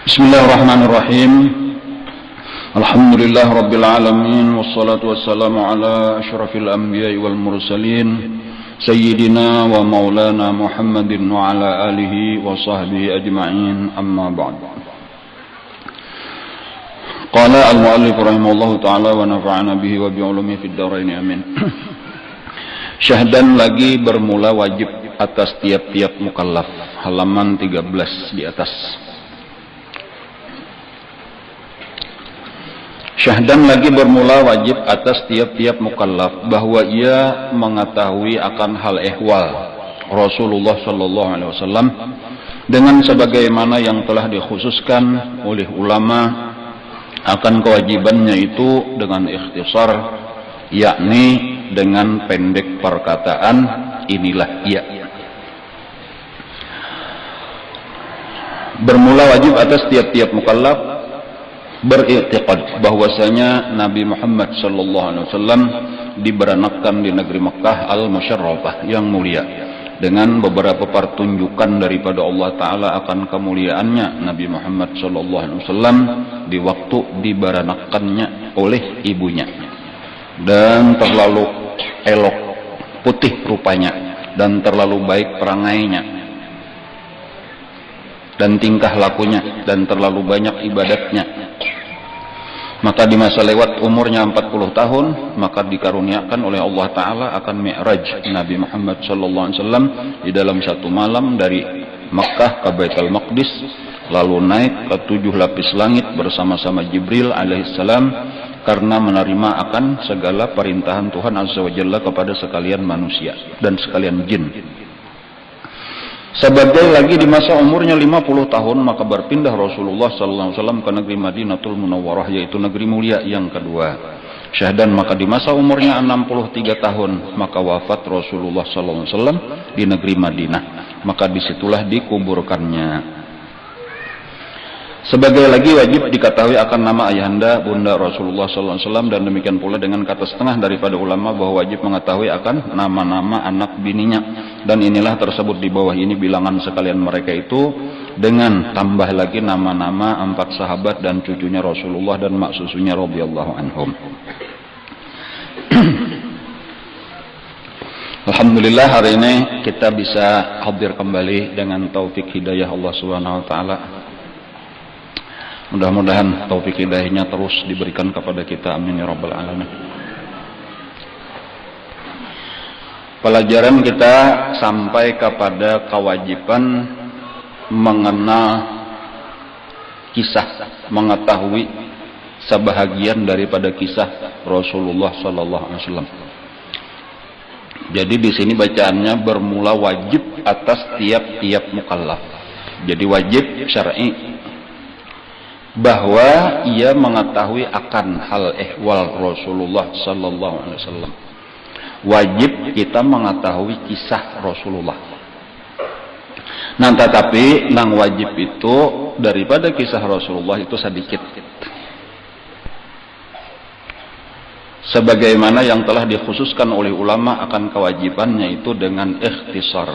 Bismillahirrahmanirrahim. Alhamdulillah rabbil alamin wassalatu wassalamu ala asyrafil anbiya'i wal mursalin sayyidina wa maulana Muhammadin wa ala alihi wa sahbihi ajma'in, amma ba'd. Qala al-mu'allif rahimahullahu ta'ala wa nafa'ana bihi wa bi'ulumihi fid dharain, amin. Syahdan lagi bermula wajib atas tiap-tiap mukallaf, halaman 13 di atas. Syahdan lagi bermula wajib atas tiap-tiap mukallaf bahwa ia mengetahui akan hal ehwal Rasulullah sallallahu alaihi wasallam dengan sebagaimana yang telah dikhususkan oleh ulama akan kewajibannya itu dengan ikhtisar, yakni dengan pendek perkataan inilah ia. Bermula wajib atas tiap-tiap mukallaf beriktikad bahwasanya Nabi Muhammad sallallahu alaihi wasallam diberanakkan di negeri Mekah al-Musyarrafah yang mulia dengan beberapa pertunjukan daripada Allah taala akan kemuliaannya Nabi Muhammad sallallahu alaihi wasallam di waktu diberanakkannya oleh ibunya, dan terlalu elok putih rupanya dan terlalu baik perangainya dan tingkah lakunya dan terlalu banyak ibadatnya. Maka di masa lewat umurnya 40 tahun, maka dikaruniakan oleh Allah Ta'ala akan mi'raj Nabi Muhammad SAW di dalam satu malam dari Makkah ke Baitul Maqdis, lalu naik ke 7 lapis langit bersama-sama Jibril alaihissalam karena menerima akan segala perintahan Tuhan Azza wa Jalla kepada sekalian manusia dan sekalian jin. Sebagai lagi di masa umurnya 50 tahun, maka berpindah Rasulullah SAW ke negeri Madinatul Munawwarah, yaitu negeri mulia yang kedua. Syahdan maka di masa umurnya 63 tahun, maka wafat Rasulullah SAW di negeri Madinah. Maka disitulah dikuburkannya. Sebagai lagi wajib diketahui akan nama ayahanda bunda Rasulullah SAW, dan demikian pula dengan kata setengah daripada ulama bahwa wajib mengetahui akan nama-nama anak bininya, dan inilah tersebut di bawah ini bilangan sekalian mereka itu dengan tambah lagi nama-nama 4 sahabat dan cucunya Rasulullah dan mak susunya radhiyallahu anhum. Alhamdulillah hari ini kita bisa hadir kembali dengan taufik hidayah Allah Subhanahu wa taala. Mudah-mudahan taufik hidayahnya terus diberikan kepada kita, amin ya rabbal alamin. Pelajaran kita sampai kepada kewajiban mengenal kisah, mengetahui sebahagian daripada kisah Rasulullah sallallahu alaihi wasallam. Jadi di sini bacaannya bermula wajib atas tiap-tiap mukallaf. Jadi wajib syar'i bahwa ia mengetahui akan hal ehwal Rasulullah sallallahu alaihi wasallam. Wajib kita mengetahui kisah Rasulullah. Nah, tetapi nang wajib itu daripada kisah Rasulullah itu sedikit. Sebagaimana yang telah dikhususkan oleh ulama akan kewajibannya itu dengan ikhtisar.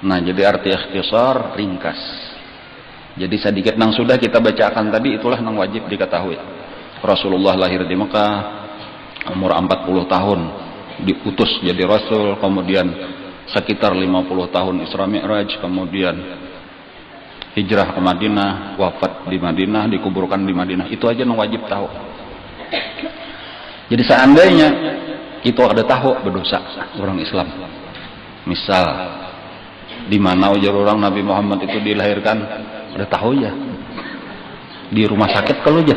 Nah, jadi arti ikhtisar ringkas. Jadi sedikit nang sudah kita bacakan tadi itulah nang wajib diketahui. Rasulullah lahir di Mekah, umur 40 tahun diutus jadi Rasul, kemudian sekitar 50 tahun Isra Mi'raj, kemudian hijrah ke Madinah, wafat di Madinah, dikuburkan di Madinah. Itu aja nang wajib tahu. Jadi seandainya itu ada tahu berdosa orang Islam. Misal di mana ujar orang Nabi Muhammad itu dilahirkan, ada tahu ya di rumah sakit kalau aja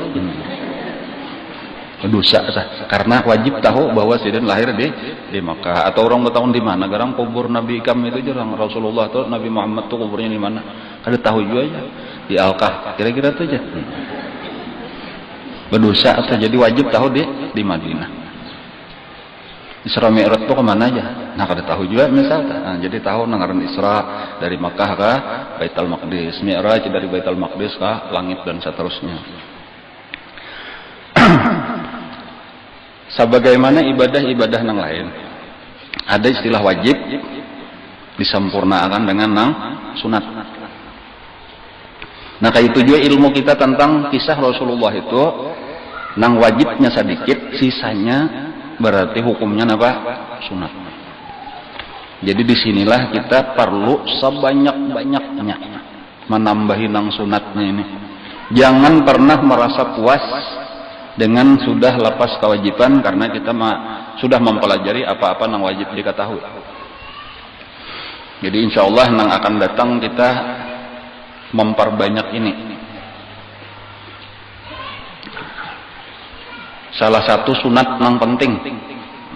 dosa karena wajib tahu bahwa sidin lahir di Makkah, atau orang bertahun di mana garang kubur Nabi Ikam itu jarang Rasulullah atau Nabi Muhammad tuh kuburnya di mana, ada tahu juga ya di Al-Kah, kira-kira tuh aja berdosa atau jadi wajib tahu di Madinah. Isra Mi'raj itu kemana aja? Nah, kada tahu juga misalnya. Nah, jadi tahu nangaran Isra dari Makkah ke Baitul Maqdis, Mi'raj dari Baitul Maqdis ke langit dan seterusnya. Sebagaimana ibadah-ibadah yang lain, ada istilah wajib disempurnakan dengan nang sunat. Nah kayak itu juga ilmu kita tentang kisah Rasulullah itu nang wajibnya sedikit, sisanya berarti hukumnya apa? Sunat. Jadi disinilah kita perlu sebanyak-banyaknya menambahi nang sunatnya ini. Jangan pernah merasa puas dengan sudah lepas kewajiban karena kita sudah mempelajari apa-apa nang wajib diketahui. Jadi insya Allah nang akan datang kita memperbanyak ini. Salah satu sunat nang penting.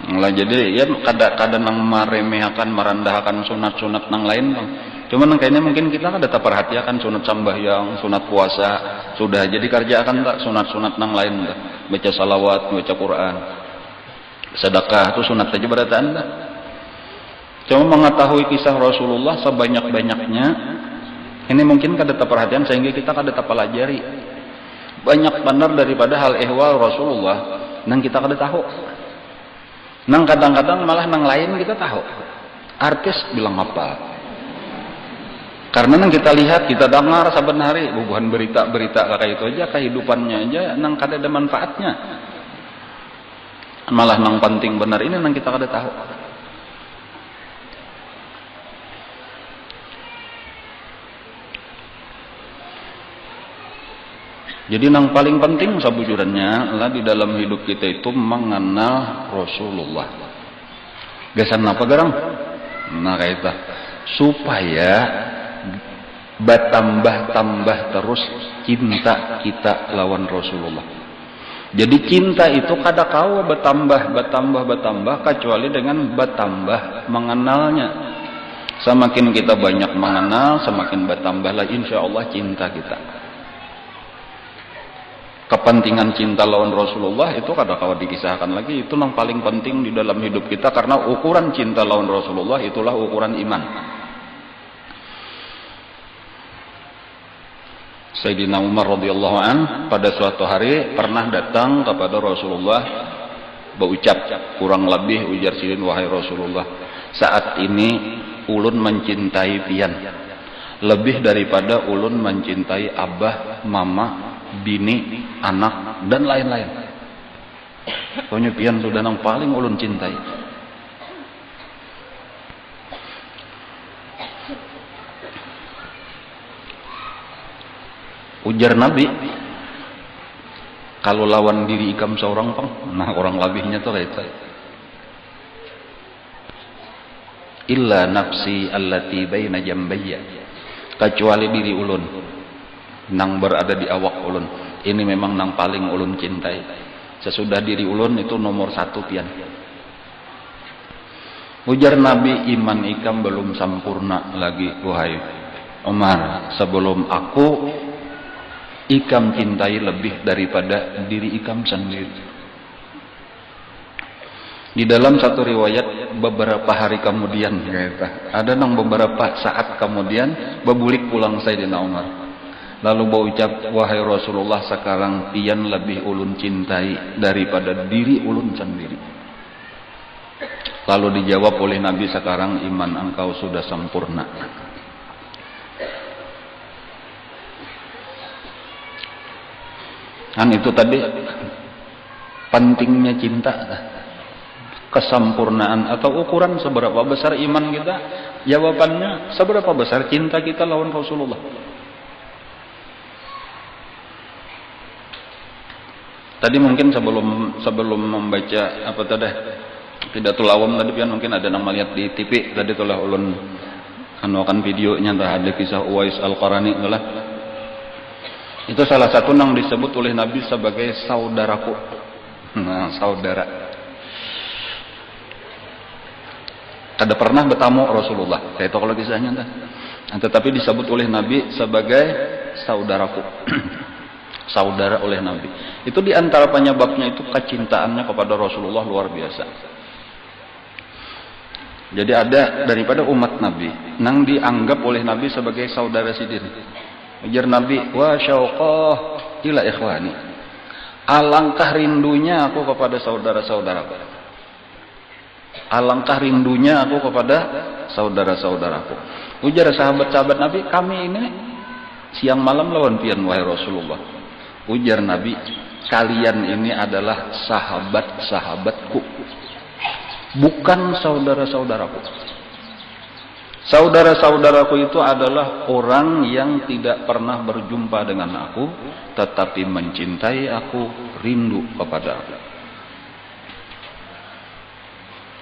Lah jadi ya kadang nang meremehkan, merendahkan sunat-sunat nang lain. Cuman kayaknya mungkin kita kan tetap perhatikan sunat sambahyang, sunat puasa, sudah jadi kerjakan tak sunat-sunat nang lain tak. Baca salawat, baca Quran. Sedekah itu sunat saja berarti Anda. Cuma mengetahui kisah Rasulullah sebanyak-banyaknya, ini mungkin kada tetap perhatian sehingga kita kada tetap pelajari. Banyak benar daripada hal ehwal Rasulullah nang kita kada tahu. Nang kadang-kadang malah nang lain kita tahu. Artis bilang apa? Karena nang kita lihat, kita dengar saben hari bubuhan berita-berita kayak itu aja, kehidupannya aja nang kada ada manfaatnya. Malah nang penting benar ini nang kita kada tahu. Jadi nang paling penting sabujurannya adalah di dalam hidup kita itu mengenal Rasulullah. Gasan apa garang? Nah kayak itu. Supaya bertambah-tambah terus cinta kita lawan Rasulullah. Jadi cinta itu kada kau bertambah kecuali dengan bertambah mengenalnya. Semakin kita banyak mengenal, semakin bertambahlah insya Allah cinta kita. Kepentingan cinta lawan Rasulullah itu kada kau dikisahkan lagi, itu yang paling penting di dalam hidup kita karena ukuran cinta lawan Rasulullah itulah ukuran iman. Sayyidina Umar radhiyallahu an pada suatu hari pernah datang kepada Rasulullah berucap kurang lebih ujar silin wahai Rasulullah, saat ini ulun mencintai pian lebih daripada ulun mencintai abah, mama, bini, anak dan lain-lain. Pokoknya pian sudah yang paling ulun cintai. Ujar Nabi, kalau lawan diri ikam seorang pang, nah orang lebihnya tuh kayak itu. Illa nafsi allati baina jambayya, kecuali diri ulun nang berada di awak ulun. Ini memang nang paling ulun cintai. Sesudah diri ulun itu nomor satu pian. Ujar Nabi, iman ikam belum sempurna lagi wahai Umar. Sebelum aku ikam cintai lebih daripada diri ikam sendiri. Di dalam satu riwayat beberapa hari kemudian ada nang beberapa saat kemudian bebulik pulang Sayyidina Umar. Lalu berucap, wahai Rasulullah, sekarang pian lebih ulun cintai daripada diri ulun sendiri. Lalu dijawab oleh Nabi, sekarang iman engkau sudah sempurna. Kan itu tadi pentingnya cinta, kesempurnaan atau ukuran seberapa besar iman kita. Jawabannya seberapa besar cinta kita lawan Rasulullah. Tadi mungkin sebelum membaca apa tadi Pidatul Awam tadi pian mungkin ada yang melihat di TV tadi tulah ulun anukan videonya entah ada kisah Uwais Al-Qarani itulah. Itu salah satu yang disebut oleh Nabi sebagai saudaraku. Nah, saudara. Kada pernah bertamu Rasulullah. Kayak itu kalau kisahnya entah. Tetapi disebut oleh Nabi sebagai saudaraku. Saudara oleh Nabi. Itu diantara penyebabnya itu kecintaannya kepada Rasulullah luar biasa. Jadi ada daripada umat Nabi nang dianggap oleh Nabi sebagai saudara sidin. Ujar Nabi, wa syauqah ila ikhwani. Alangkah rindunya aku kepada saudara-saudaraku. Alangkah rindunya aku kepada saudara-saudaraku. Ujar sahabat-sahabat Nabi, kami ini siang malam lawan pian wahai Rasulullah. Ujar Nabi, kalian ini adalah sahabat-sahabatku, bukan saudara-saudaraku. Saudara-saudaraku itu adalah orang yang tidak pernah berjumpa dengan aku, tetapi mencintai aku, rindu kepada aku.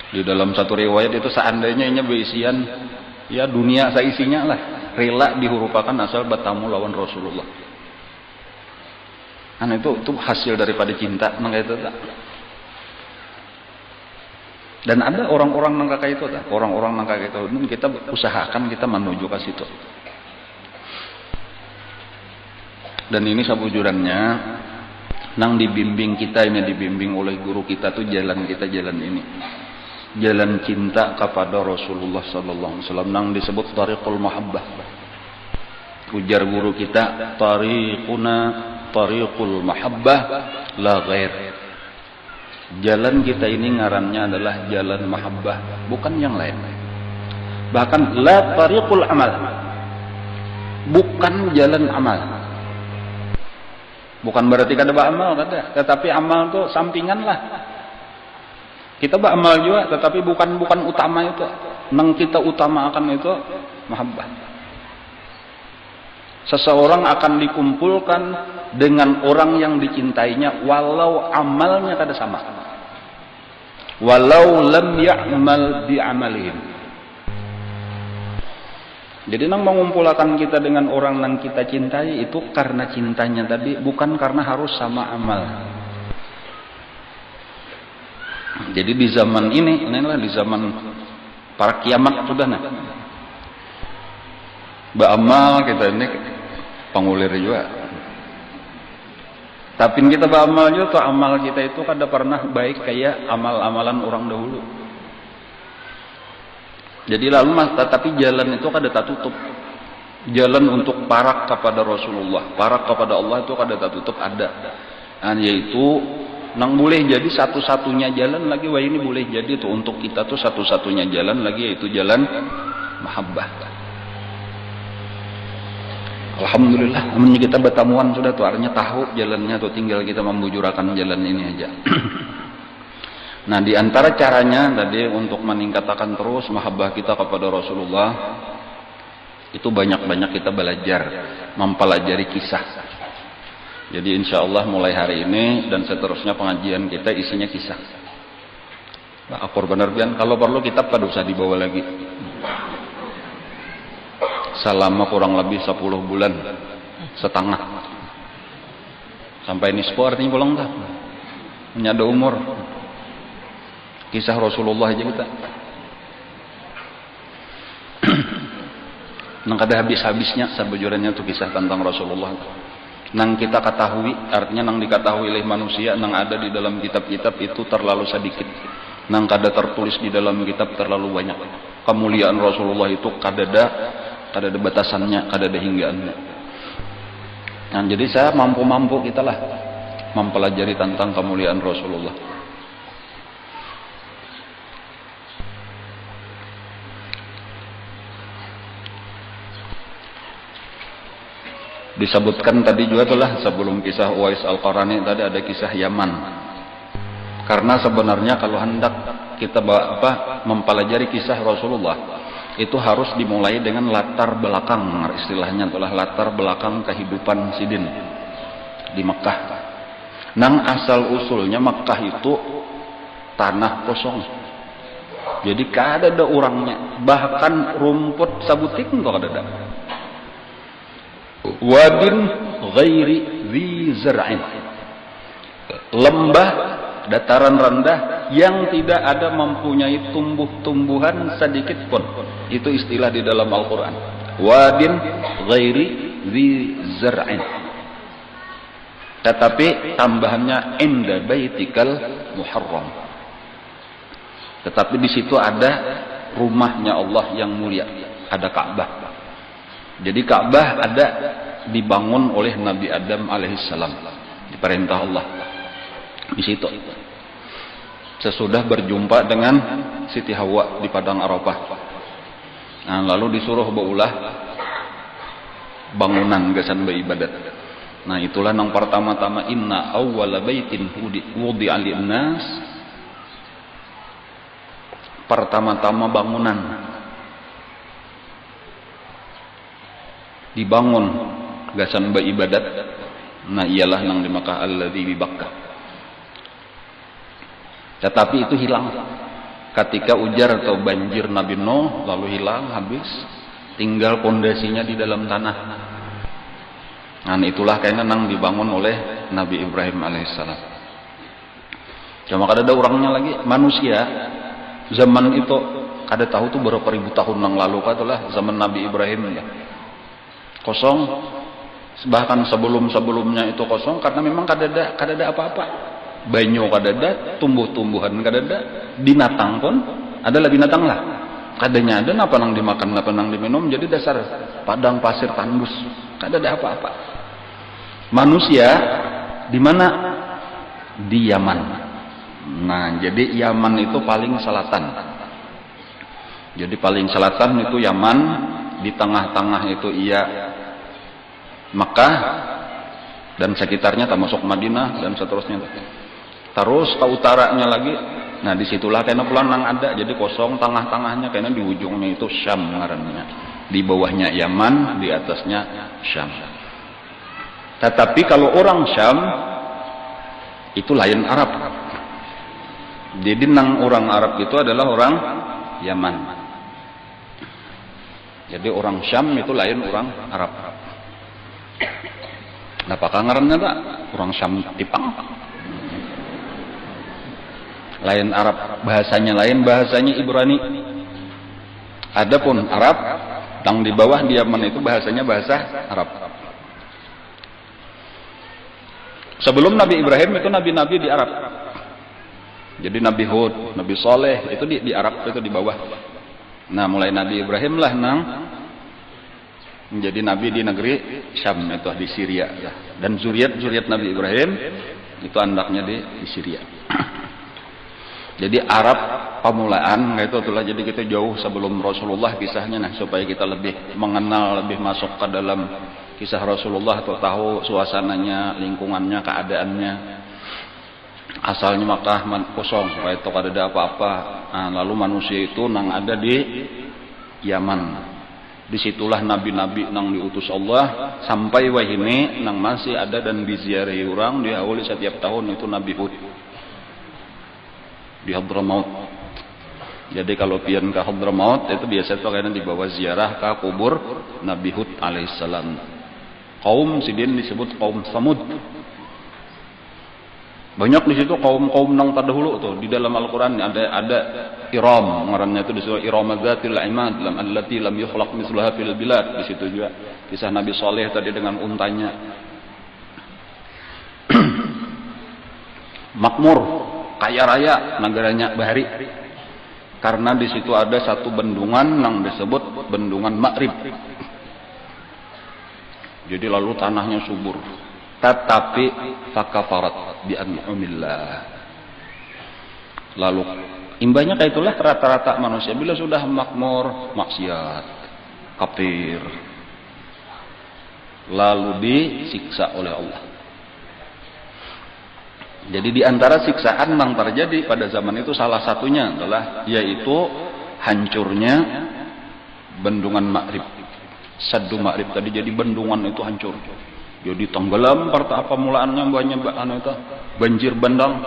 Di dalam satu riwayat itu seandainya ini berisian ya dunia seisinya lah, rela dihurupakan asal bertamu lawan Rasulullah. Kan itu hasil daripada cinta, maka itu tak. Dan ada orang-orang nang kakak itu, orang-orang nang kakak itu, kita usahakan kita menuju ke situ. Dan ini sabujurannya, nang dibimbing kita ini, dibimbing oleh guru kita tuh jalan kita jalan ini, jalan cinta kepada Rasulullah Sallallahu Alaihi Wasallam, nang disebut tariqul mahabbah. Ujar guru kita, tariquna tariqul mahabbah la ghair. Jalan kita ini ngarannya adalah jalan mahabbah, bukan yang lain. Bahkan la tariqul amal, bukan jalan amal. Bukan berarti kada beramal, kada. Tetapi amal itu sampingan lah. Kita beramal juga, tetapi bukan utama itu. Nang kita utamakan itu mahabbah. Seseorang akan dikumpulkan dengan orang yang dicintainya walau amalnya kada sama, walau lam ya'mal bi'amalihim. Jadi nang mengumpulkan kita dengan orang yang kita cintai itu karena cintanya tadi, bukan karena harus sama amal. Jadi di zaman inilah di zaman para kiamat sudah nah, beramal kita ini pengulir juga. Tapi kita beramal juga tuh, amal kita itu kada pernah baik kayak amal-amalan orang dahulu. Jadi lalu tapi jalan itu kada tertutup. Jalan untuk parak kepada Rasulullah, parak kepada Allah itu kada tertutup ada. Dan yaitu nang boleh jadi satu-satunya jalan lagi, wah ini boleh jadi tuh untuk kita tuh satu-satunya jalan lagi, yaitu jalan mahabbah. Alhamdulillah, namanya kita bertamuan sudah tuh, artinya tahu jalannya tuh, tinggal kita membujurakan jalan ini aja. Nah, di antara caranya tadi untuk meningkatkan terus mahabbah kita kepada Rasulullah, itu banyak-banyak kita belajar, mempelajari kisah. Jadi insya Allah mulai hari ini dan seterusnya pengajian kita isinya kisah. Nah, akur benar pian, kalau perlu kitab kada usah dibawa lagi. Selama kurang lebih 10 bulan setengah sampai nisfu, artinya pulang dah menyada umur kisah Rasulullah aja kita nang kada habis-habisnya sabujurannya tuh kisah tentang Rasulullah nang kita ketahui, artinya nang diketahui oleh manusia, nang ada di dalam kitab-kitab itu terlalu sedikit, nang kada tertulis di dalam kitab terlalu banyak. Kemuliaan Rasulullah itu kada ada batasannya, kada ada hinggaannya. Nah, jadi saya mampu-mampu kita lah mempelajari tentang kemuliaan Rasulullah. Disebutkan tadi juga telah sebelum kisah Uwais Al-Qarani tadi ada kisah Yaman. Karena sebenarnya kalau hendak kita mempelajari kisah Rasulullah, itu harus dimulai dengan latar belakang, istilahnya adalah latar belakang kehidupan Sidin di Mekah. Nang asal usulnya Mekah itu tanah kosong, jadi kada ada orangnya, bahkan rumput sabutik itu kada ada. Wadin ghairi dzi zar'in, lembah dataran rendah yang tidak ada mempunyai tumbuh-tumbuhan sedikit pun. Itu istilah di dalam Al-Quran. Wadin ghairi dzi zar'in. Tetapi tambahannya inda baitikal muharram. Tetapi di situ ada rumahnya Allah yang mulia, ada Ka'bah. Jadi Ka'bah ada dibangun oleh Nabi Adam alaihissalam, diperintah Allah di situ. Sesudah berjumpa dengan Siti Hawa di padang Arafah. Nah, lalu disuruh beulah bangunan gasan beribadat. Nah itulah yang pertama-tama, inna awwala baitin wudi'a lin-nas, pertama-tama bangunan dibangun gasan beribadat. Nah ialah nang di Makkah, alladzi bi Bakkah. Tetapi itu hilang ketika ujar atau banjir Nabi Nuh, lalu hilang habis, tinggal pondasinya di dalam tanah. Nah itulah kayaknya nang dibangun oleh Nabi Ibrahim alaihissalam. Cuma kada ada orangnya lagi, manusia zaman itu kada tahu tuh berapa ribu tahun yang lalu katalah zaman Nabi Ibrahim ya. Kosong, bahkan sebelumnya itu kosong karena memang kada ada apa-apa. Banyu kada ada, tumbuh-tumbuhan kada ada, binatang pun adalah binatang lah. Kadanya ada apa nang dimakan, apa nang diminum, jadi dasar padang pasir tandus, kada ada apa-apa. Manusia di mana? Di Yaman. Nah, jadi Yaman itu paling selatan. Jadi paling selatan itu Yaman, di tengah-tengah itu Makkah dan sekitarnya termasuk Madinah dan seterusnya. Terus ke utaranya lagi, nah disitulah kayaknya pelanang ada, jadi kosong, tengah-tengahnya kayaknya di ujungnya itu Syam ngarannya, di bawahnya Yaman, di atasnya Syam. Tetapi kalau orang Syam itu lain Arab, jadi nang orang Arab itu adalah orang Yaman. Jadi orang Syam itu lain orang Arab. Nah apakah ngarannya tak? Orang Syam Tipang. Lain Arab, bahasanya lain, bahasanya Ibrani. Adapun Arab yang di bawah di Yaman itu bahasanya bahasa Arab. Sebelum Nabi Ibrahim itu nabi-nabi di Arab. Jadi Nabi Hud, Nabi Saleh itu di Arab, itu di bawah. Nah mulai Nabi Ibrahim lah nang menjadi nabi di negeri Syam, itu di Syria ya. Dan zuriat Nabi Ibrahim itu anaknya di Syria. Jadi Arab pamulaan itu itulah, jadi kita jauh sebelum Rasulullah kisahnya, nah supaya kita lebih mengenal, lebih masuk ke dalam kisah Rasulullah atau tahu suasananya, lingkungannya, keadaannya. Asalnya Makkah kosong, supaya itu kada ada apa-apa. Nah, lalu manusia itu nang ada di Yaman. Disitulah nabi-nabi nang diutus Allah sampai wahini nang masih ada dan diziarahi orang diawali setiap tahun itu Nabi Hud di Hadramaut. Jadi kalau pian ke Hadramaut itu biasa itu kayaknya dibawa ziarah ke kubur Nabi Hud alaihissalam. Kaum sidin disebut kaum Samud. Banyak di situ kaum nang terdahulu tuh di dalam Al-Qur'an ada Iram, ngarannya itu disebut Iramadatil Imad lam allati lam yukhlaq mislaha fil bilad. Di situ juga kisah Nabi Saleh tadi dengan untanya. Makmur, kaya raya negaranya Bahari. Karena di situ ada satu bendungan yang disebut bendungan Ma'rib. Jadi lalu tanahnya subur. Tetapi fakafarat bi an'umillah. Lalu imbanya kayak itulah rata-rata manusia bila sudah makmur, maksiat, kafir. Lalu disiksa oleh Allah. Jadi di antara siksaan yang terjadi pada zaman itu salah satunya adalah yaitu hancurnya bendungan Ma'rib. Saddu Ma'rib tadi jadi bendungan itu hancur. Jadi tenggelam pertama mulaannya banyak itu banjir bandang.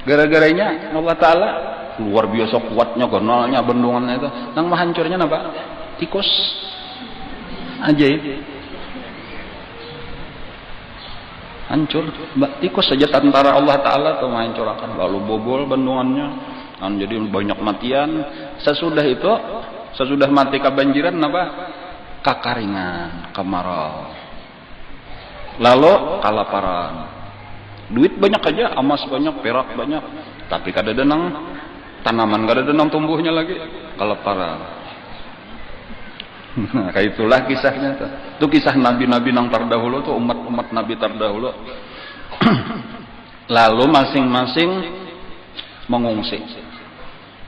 Gara-garanya Allah Taala luar biasa kuatnya gonalnya bendungannya itu. Nang hancurnya apa? Tikus. Ajaib. Hancur, tikus saja tentara Allah Ta'ala tuh menghancurkan, lalu bobol bendungannya, kan jadi banyak matian. Sesudah mati kebanjiran apa? Kakaringan, kemarau, lalu kelaparan. Duit banyak aja, emas banyak, perak banyak, tapi kada ada nang tanaman, kada ada nang tumbuhnya lagi, kelaparan. Nah, kayak itulah kisahnya tuh. Itu kisah nabi-nabi yang terdahulu tuh, umat-umat nabi terdahulu. Lalu masing-masing mengungsi.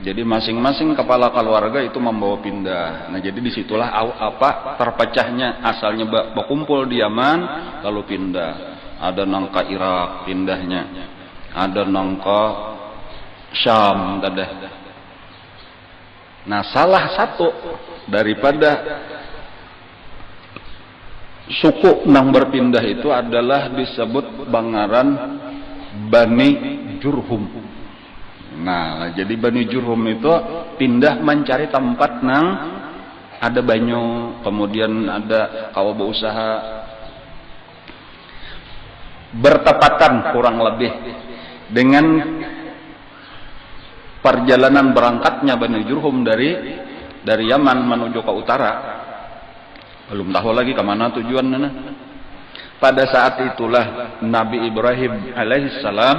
Jadi masing-masing kepala keluarga itu membawa pindah. Nah jadi disitulah terpecahnya, asalnya berkumpul di Yaman lalu pindah. Ada nangka Irak pindahnya, ada nangka Syam, ada. Nah salah satu daripada suku nang berpindah itu adalah disebut Bangaran Bani Jurhum. Nah, jadi Bani Jurhum itu pindah mencari tempat nang ada banyu, kemudian ada kawa usaha. Bertepatan kurang lebih dengan perjalanan berangkatnya Bani Jurhum dari Yaman menuju ke utara. Belum tahu lagi kemana tujuannya. Pada saat itulah Nabi Ibrahim alaihissalam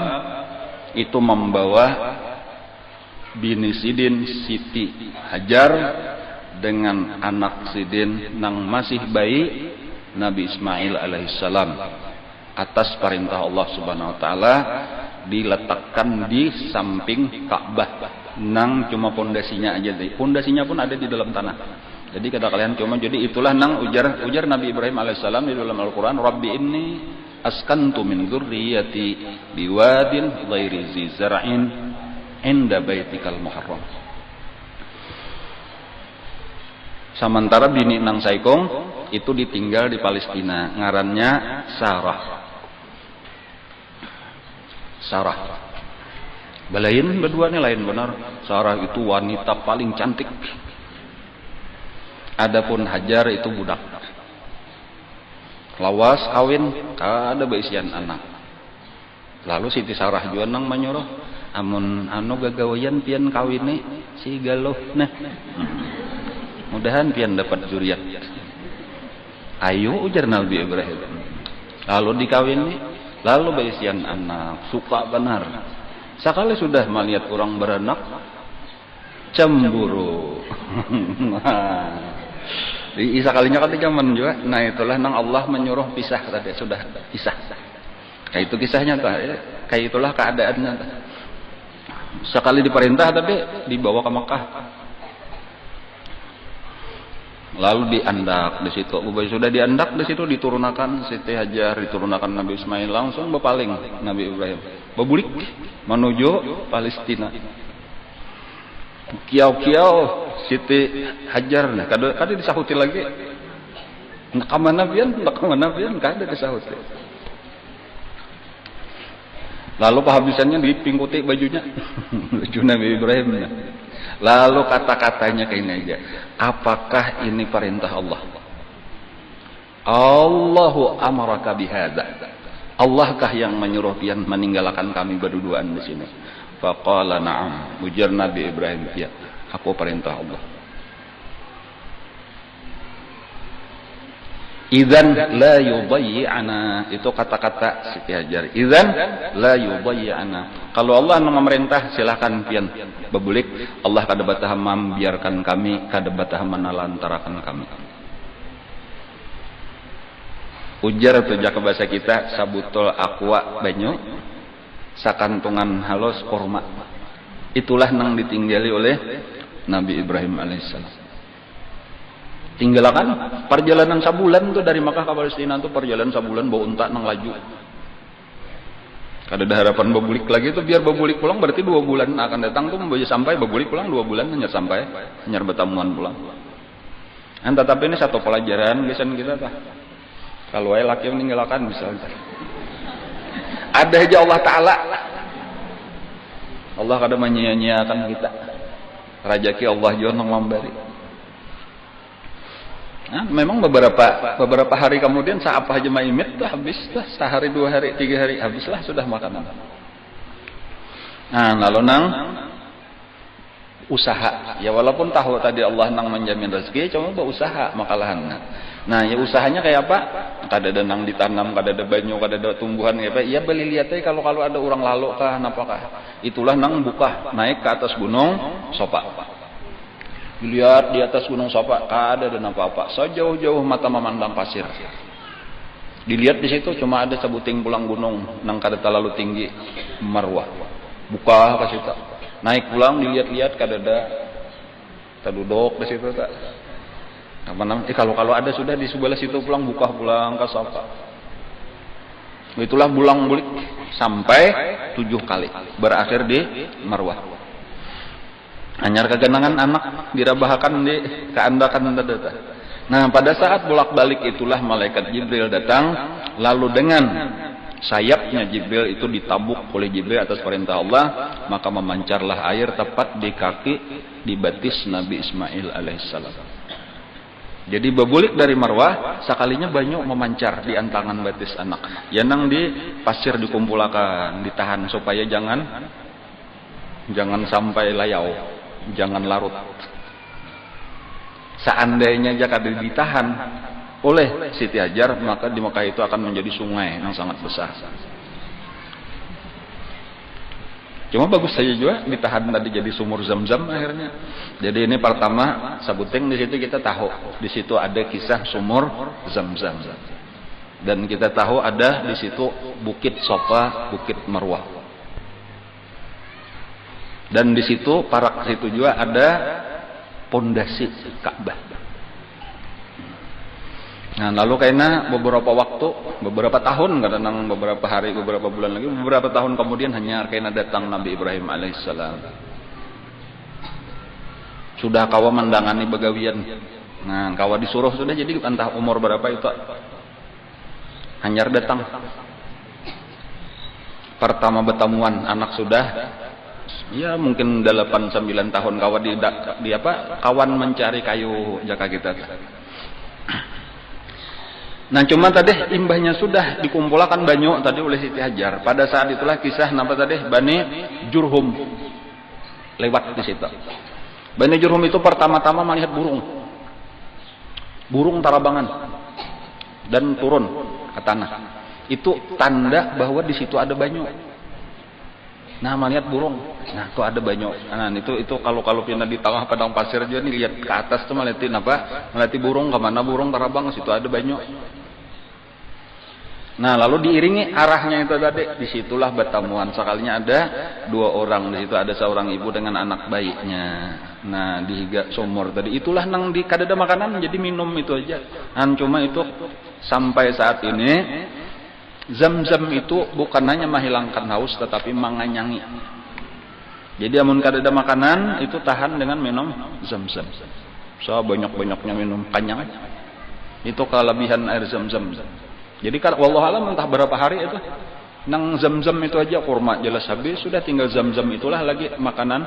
itu membawa bini Sidin Siti Hajar dengan anak Sidin nang masih bayi Nabi Ismail alaihissalam atas perintah Allah subhanahu wa ta'ala diletakkan di samping Ka'bah nang cuma pondasinya aja, pondasinya pun ada di dalam tanah. Jadi kata kalian cuma, jadi itulah nang ujar Nabi Ibrahim alaihissalam di dalam Al-Quran, Rabbi inni askantu min dzurriyyati biwadin ghairi zi zar'in inda baitikal muharram. Sementara bini nang saikong itu ditinggal di Palestina, ngarannya Sarah. Balain berdua nih lain benar. Sarah itu wanita paling cantik. Adapun Hajar itu budak. Lawas kawin kada beisian anak. Lalu Siti Sarah juga nang menyuruh, amun anu gagawayan pian kawine si galuh nah. Mudahan pian dapat zuriat. Ayo ujar Nabi Ibrahim. Lalu dikawini, lalu beisian anak, suka benar. Sekali sudah melihat orang beranak, cemburu. Di sekalinya ketika juga, nah itulah nang Allah menyuruh pisah tadi, sudah pisah. Kayak itu kisahnya tuh, kayak itulah keadaannya. Sekali diperintah tapi dibawa ke Mekah. Lalu diandak di situ. Sudah diandak di situ diturunkan Siti Hajar, diturunkan Nabi Ismail, langsung bepaling Nabi Ibrahim. Bebulik menuju Palestina. Kiau-kiau Siti Hajar nah kada disahuti lagi. Nak mana pian kada disahuti. Lalu kehabisannya dipingkuti bajunya. Baju Nabi Ibrahim. Lalu kata-katanya kayak ini aja. Apakah ini perintah Allah? Allahu amaraka bihadza. Allahkah yang menyuruh pian meninggalkan kami berduaan di sini? Faqala na'am. Ujar Nabi Ibrahim, ya, aku perintah Allah. Idzan la yudayyi'ana, itu kata-kata Siti Hajar. Idzan la yudayyi'ana. Kalau Allah memerintah silakan pian bebulik, Allah kada batah membiarkan kami, kada batah menalantarakan kami. Ujar tu jaka bahasa kita sabutul aqua banyu sakantungan halus kurma. Itulah nang ditinggali oleh Nabi Ibrahim alaihissalam. Tinggalkan perjalanan sabulan tuh dari Makkah ke Palestina tuh perjalanan sabulan bawa unta nang laju. Kada ada harapan bebulik lagi tuh, biar bebulik pulang berarti 2 bulan akan datang tuh membawa sampai bebulik pulang 2 bulan hanya sampai hanya bertamuan pulang. Tetapi ini satu pelajaran biasanya kita tah. Kalau ay laki meninggalkan bisa. Ada aja Allah Taala. Allah kada menyia-nyiakan kita. Rajaki Allah juga nang memberi. Nah, memang beberapa hari kemudian apa aja maimit tuh habis lah, sehari 2 hari 3 hari habislah sudah makanan. Nah lalu nang usaha ya, walaupun tahu tadi Allah nang menjamin rezeki, cuma berusaha makalahan. Nah ya usahanya kayak apa? Kada ada nang ditanam, kada ada banyu, kada ada tumbuhan kayak apa? Ya beli lihat aja kalau ada orang lalu kah napakah. Itulah nang buka naik ke atas gunung Sopa. Dilihat di atas gunung Sopa, kada ada apa-apa. Sejauh-jauh mata memandang pasir. Dilihat di situ cuma ada sebuting pulang gunung nang kada terlalu tinggi, Marwah. Buka ke situ. Naik pulang dilihat-lihat kadada tadudok di situ tak. Apa namanya? Kalau ada sudah di sebelah situ pulang buka pulang ke sapa. Itulah bulang-bulik sampai 7 kali berakhir di Marwah. Anyar kegenangan anak dirabahakan di keandakan data. Nah, pada saat bolak-balik itulah malaikat Jibril datang, lalu dengan sayapnya Jibril itu ditabuk oleh Jibril atas perintah Allah, maka memancarlah air tepat di kaki, di batis Nabi Ismail alaihissalam. Jadi bebulik dari Marwah, sekalinya banyak memancar di antangan batis anak. Yanang di pasir dikumpulkan, ditahan supaya jangan sampai layau, jangan larut. Seandainya jika ditahan oleh Siti Hajar, maka di Mekah itu akan menjadi sungai yang sangat besar. Cuma bagus saja juga ditahan tadi jadi sumur Zam-Zam akhirnya. Jadi ini pertama Sabuteng, di situ kita tahu di situ ada kisah sumur Zam-Zam. Dan kita tahu ada di situ Bukit Sofa, Bukit Marwah. Dan di situ parak situ juga ada pondasi Ka'bah. Nah, lalu karena beberapa tahun, kadang beberapa hari, beberapa bulan lagi, beberapa tahun kemudian hanya karena datang Nabi Ibrahim alaihissalam. Sudah kawa mendangani begawian. Nah, kawa disuruh sudah, jadi entah umur berapa itu. Hanyar datang. Pertama bertemuan anak sudah ya mungkin 8-9 tahun kawa di apa? Kawan mencari kayu jaka kita. Nah, cuma tadi imbahnya sudah dikumpulkan banyak tadi oleh Siti Hajar. Pada saat itulah kisah nama tadi Bani Jurhum lewat di situ. Bani Jurhum itu pertama-tama melihat burung tarabangan dan turun ke tanah. Itu tanda bahwa di situ ada banyu. Nah, melihat burung. Nah, itu ada banyu. Nah, itu kalau pindah di tengah padang pasir aja nih, lihat ke atas tuh melihatin apa? Melihat burung, kemana burung terbang, situ ada banyu. Nah, lalu diiringi arahnya itu tadi, disitulah bertemuan. Sekalinya ada 2 orang, di situ ada seorang ibu dengan anak bayinya. Nah, di higa sumur tadi, itulah nang di kadada makanan, jadi minum itu aja. Dan cuma itu sampai saat ini Zam-Zam itu bukan hanya menghilangkan haus, tetapi menganyangi. Jadi amun kadada makanan itu tahan dengan minum Zam-Zam. So banyak-banyaknya minum kanyang. Itu kelebihan air Zam-Zam. Jadi wallahu alam entah berapa hari itu nang Zam-Zam itu aja kurma jelas habis, sudah tinggal Zam-Zam itulah lagi makanan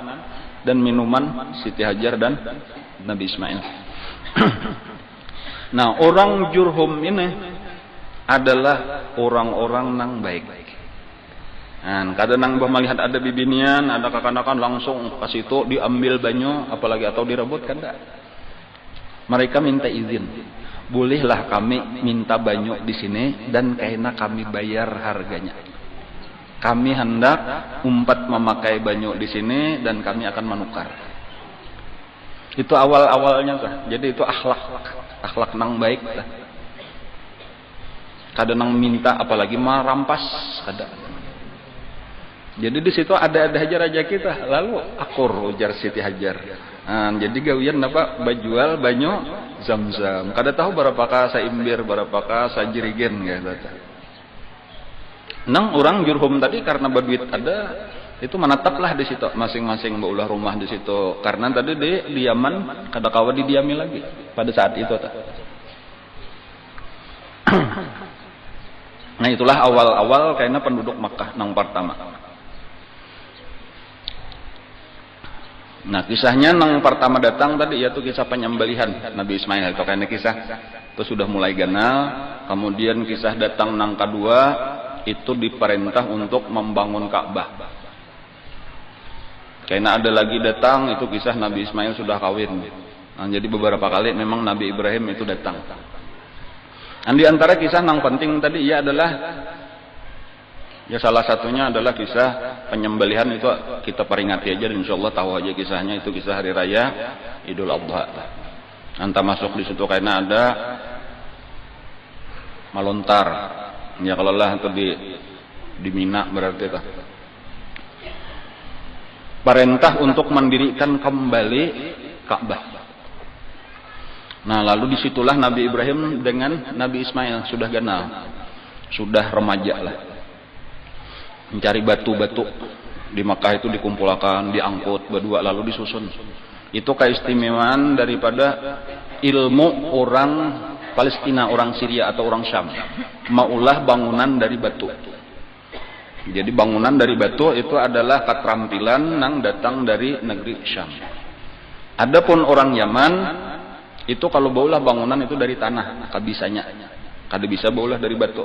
dan minuman Siti Hajar dan Nabi Ismail. Nah, orang Jurhum ini adalah orang-orang nang baik. Nah, kadang nang melihat ada bibinian, ada kakanakan langsung ke situ diambil banyu, apalagi atau direbut kan enggak. Mereka minta izin. Bolehlah kami minta banyu di sini dan karena kami bayar harganya. Kami hendak umpat memakai banyu di sini dan kami akan menukar. Itu awal-awalnya tuh. Jadi itu akhlak nang baik lah. Kadang nang minta apalagi merampas kada. Jadi di situ ada Hajar aja kita, lalu akur ujar Siti Hajar. Nah, jadi gawian apa bajual banyu Zam-Zam. Kada tahu berapakah saimbir, berapakah sajirigen gitu. Nang orang Jurhum tadi karena berduit ada, itu menetaplah di situ masing-masing baulah rumah di situ. Karena tadi di Yaman kada kawa didiami lagi pada saat itu. Nah, itulah awal-awal kayaknya penduduk Makkah nang pertama. Nah, kisahnya nang pertama datang tadi yaitu kisah penyembelihan Nabi Ismail. Itu kayaknya kisah itu sudah mulai ganal. Kemudian kisah datang nang kedua itu diperintah untuk membangun Ka'bah. Kayaknya ada lagi datang itu kisah Nabi Ismail sudah kawin. Nah, jadi beberapa kali memang Nabi Ibrahim itu datang. Dan di antara kisah yang penting tadi ya adalah ya salah satunya adalah kisah penyembelihan itu kita peringati aja dan insyaallah tahu aja kisahnya, itu kisah hari raya Idul Adha. Anta masuk di situ karena ada melontar. Ya kalau lah itu di Mina berarti itu. perintah untuk mendirikan kembali Ka'bah. Nah, lalu disitulah Nabi Ibrahim dengan Nabi Ismail sudah kenal, sudah remaja lah, mencari batu-batu di Makkah itu dikumpulkan, diangkut berdua lalu disusun. Itu keistimewaan daripada ilmu orang Palestina, orang Syria atau orang Syam, maulah bangunan dari batu. Jadi bangunan dari batu itu adalah keterampilan yang datang dari negeri Syam. Adapun orang Yaman itu kalau baulah bangunan itu dari tanah, kabisanya. Kada bisa baulah dari batu.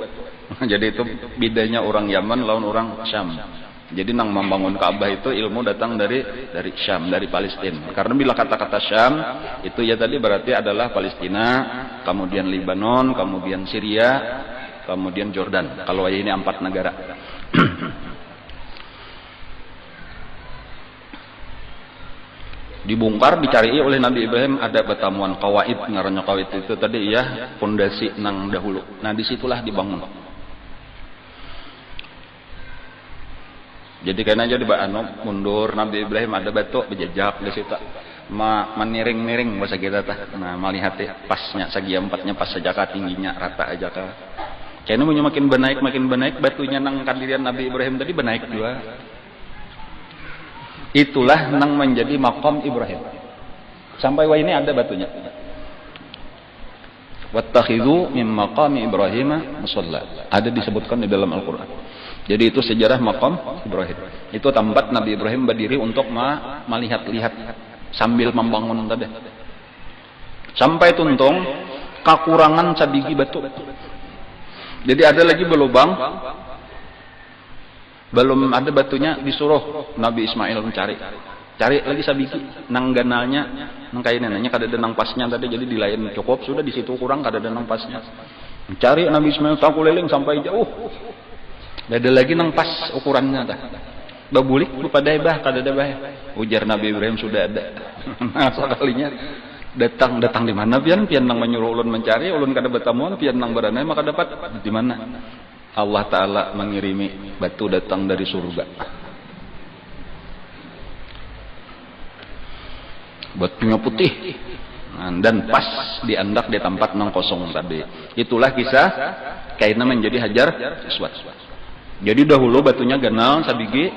Jadi itu bedanya orang Yaman lawan orang Syam. Jadi nang membangun Ka'bah itu ilmu datang dari Syam, dari Palestina. Karena bila kata-kata Syam itu ya tadi berarti adalah Palestina, kemudian Lebanon, kemudian Syria, kemudian Jordan. Kalau ini 4 negara. Dibongkar, dicari oleh Nabi Ibrahim ada betamuan kawaid, ngarannya kawaid itu tadi ya pondasi nang dahulu. Nah disitulah dibangun. Jadi karena jadi mundur Nabi Ibrahim ada batu berjejak di situ, meniring-niring bahasa kita tah. Nah melihat pasnya segi 4-nya pas saja tingginya rata aja ka. Kayaknya punya makin benaik batunya nang kandirian Nabi Ibrahim tadi benaik juga. Itulah nang menjadi maqam Ibrahim. Sampai wah ini ada batunya. Wattakhidhu min maqami Ibrahim musalla. Ada disebutkan di dalam Al-Qur'an. Jadi itu sejarah maqam Ibrahim. Itu tempat Nabi Ibrahim berdiri untuk melihat-lihat sambil membangun tadi. Sampai tuntung kekurangan sabigi batu. Jadi ada lagi berlubang, belum ada batunya, disuruh Nabi Ismail mencari. Cari lagi sabiki, nang ganalnya, nang kayak neneknya kada ada nang pasnya tadi, jadi di lain cukup, sudah di situ kurang kada ada nang pasnya. Mencari Nabi Ismail tak keliling sampai jauh. Ada lagi nang pas ukurannya dah. Babulik pada bah kada ada bah. Ujar Nabi Ibrahim sudah ada. Nah, sekalinya datang di mana pian nang menyuruh ulun mencari, ulun kada betamuan, pian nang beranai maka dapat di mana? Allah Ta'ala mengirimi batu datang dari surga. Batunya putih dan pas diandak di tempat nang kosong tadi. Itulah kisah kaina menjadi Hajar Aswad. Jadi dahulu batunya ganal sabigi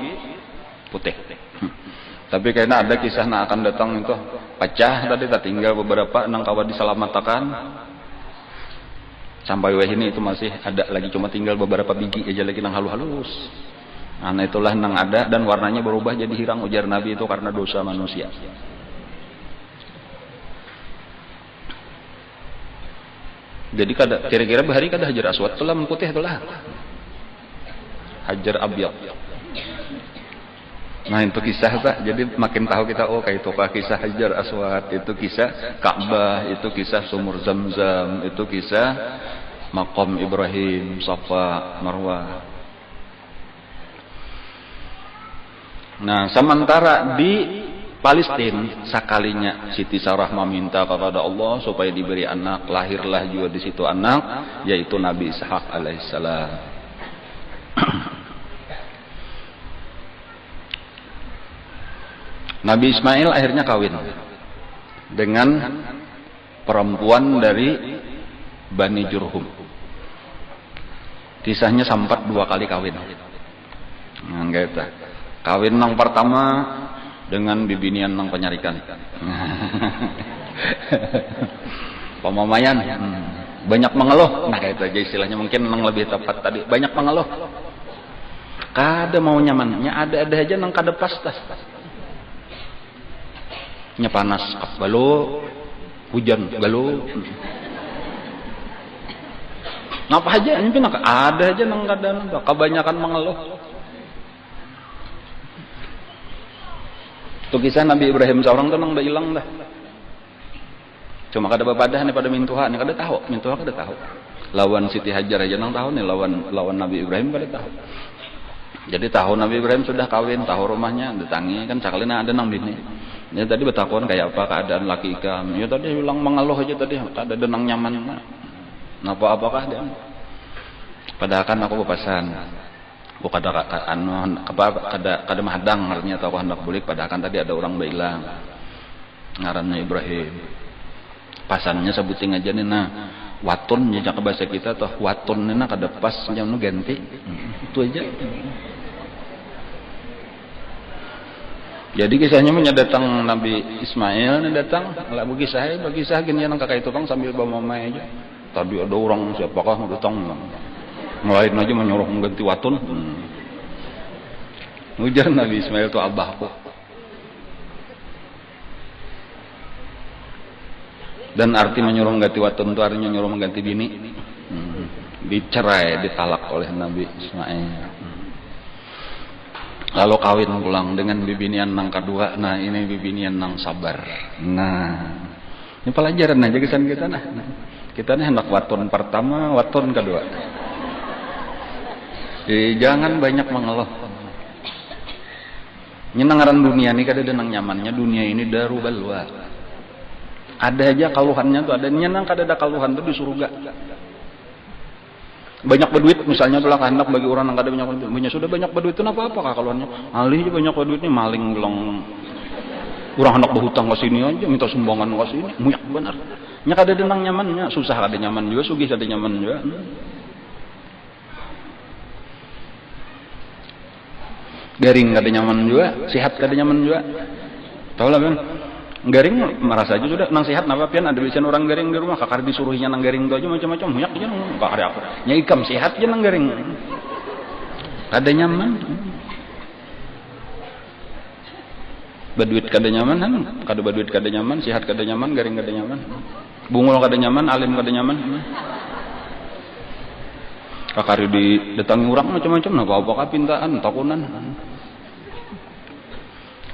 putih. Tapi karena ada kisah yang akan datang itu pecah tadi, tak tinggal beberapa nang kawan diselamatkan. Sampai wah ini itu masih ada lagi, cuma tinggal beberapa biji aja lagi nang halus-halus. Nah itulah nang ada dan warnanya berubah jadi hirang, ujar Nabi itu karena dosa manusia. Jadi kada kira-kira bahari kada Hajar Aswad telah putih telah. Hajar Abyad. Nah itu kisah tak, jadi makin tahu kita kayak itu kisah Hajar Aswad, itu kisah Ka'bah, itu kisah sumur Zam-Zam, itu kisah maqam Ibrahim, Safa, Marwah. Nah sementara di Palestina sekalinya Siti Sarah meminta kepada Allah supaya diberi anak, lahirlah juga di situ anak, yaitu Nabi Ishak alaihissalam. Nabi Ismail akhirnya kawin dengan perempuan dari Bani Jurhum. Kisahnya sempat 2 kali kawin. Nah, gitu. Kawin nang pertama dengan bibinian nang penyarikan. Pemamayan. Banyak mengeluh. Nah, kayak itu aja istilahnya, mungkin nang lebih tepat tadi. Banyak mengeluh. Kada mau nyamannya, ada aja nang kada pas tas. Nya panas balo, hujan balo. Ngapa aja ini ada aja nang kadang kebanyakan mengeluh. Tuh kisah Nabi Ibrahim seorang tuh nang udah hilang dah. Cuma kada bapadah nih pada mintuha nih kada tahu, mintuha kada tahu. Lawan Siti Hajar aja nang tahu nih, lawan Nabi Ibrahim kada tahu. Jadi tahu Nabi Ibrahim sudah kawin, tahu rumahnya, datangi kan sakalina ada nang bini. Ya tadi bertakon kayak apa keadaan laki ikam. Ya tadi bilang mengeluh aja tadi, kada ada nang nyaman. Napa apakah dia? Padahal kan aku bepasan. kada mahadang artinya atau hendak bulik padahal tadi ada orang bilang ngarannya Ibrahim. Pasannya sebuting aja nih nah watun nya ke bahasa kita toh watun nih kada pas nya nu ganti. Itu aja. Jadi kisahnya menyadatang Nabi Ismail nih datang lah bagi kisah gini yang kakak itu bang sambil bawa mamai aja. Tadi ada orang siapakah mau datang ngelain aja menyuruh mengganti watun. Ujar Nabi Ismail itu abahku. Dan arti menyuruh mengganti watun itu artinya menyuruh mengganti bini. Dicerai, ditalak oleh Nabi Ismail. Lalu kawin pulang dengan bibinian nang kedua. Nah ini bibinian nang sabar. Nah ini pelajaran aja kesan kita nah. Kita nih hendak watun pertama, watun kedua. Jadi jangan banyak mengeluh. Nyenangaran dunia ini kada denang nyamannya. Dunia ini daru balwa. Ada aja kaluhannya tuh ada nyenang kada ada kaluhan tuh di surga. Banyak berduit misalnya tulah hendak bagi orang yang kada banyak berduit. Punya sudah banyak berduit itu apa kah kaluhannya? Alih aja banyak berduit ini maling belum. Orang hendak berhutang ke sini aja minta sumbangan ke sini. Muyak benar. Nya kada denang nyamannya, susah kada nyaman juga, sugih kada nyaman juga. Garing kada nyaman juga, sehat kada nyaman juga. Tahu lah kan? Garing merasa aja sudah nang sehat napa pian ada biasanya orang garing di rumah kakar disuruhnya nang garing tu aja macam-macam muyak aja nang kakar aku. Nya ikam sehat aja nang garing. Kada nyaman. Berduit kada nyaman kan? Kada berduit kada nyaman, sehat kada nyaman, garing kada nyaman. Bungul kada nyaman, alim kada nyaman. Kakari didatangi orang macam-macam nah apa-apa pintaan takunan.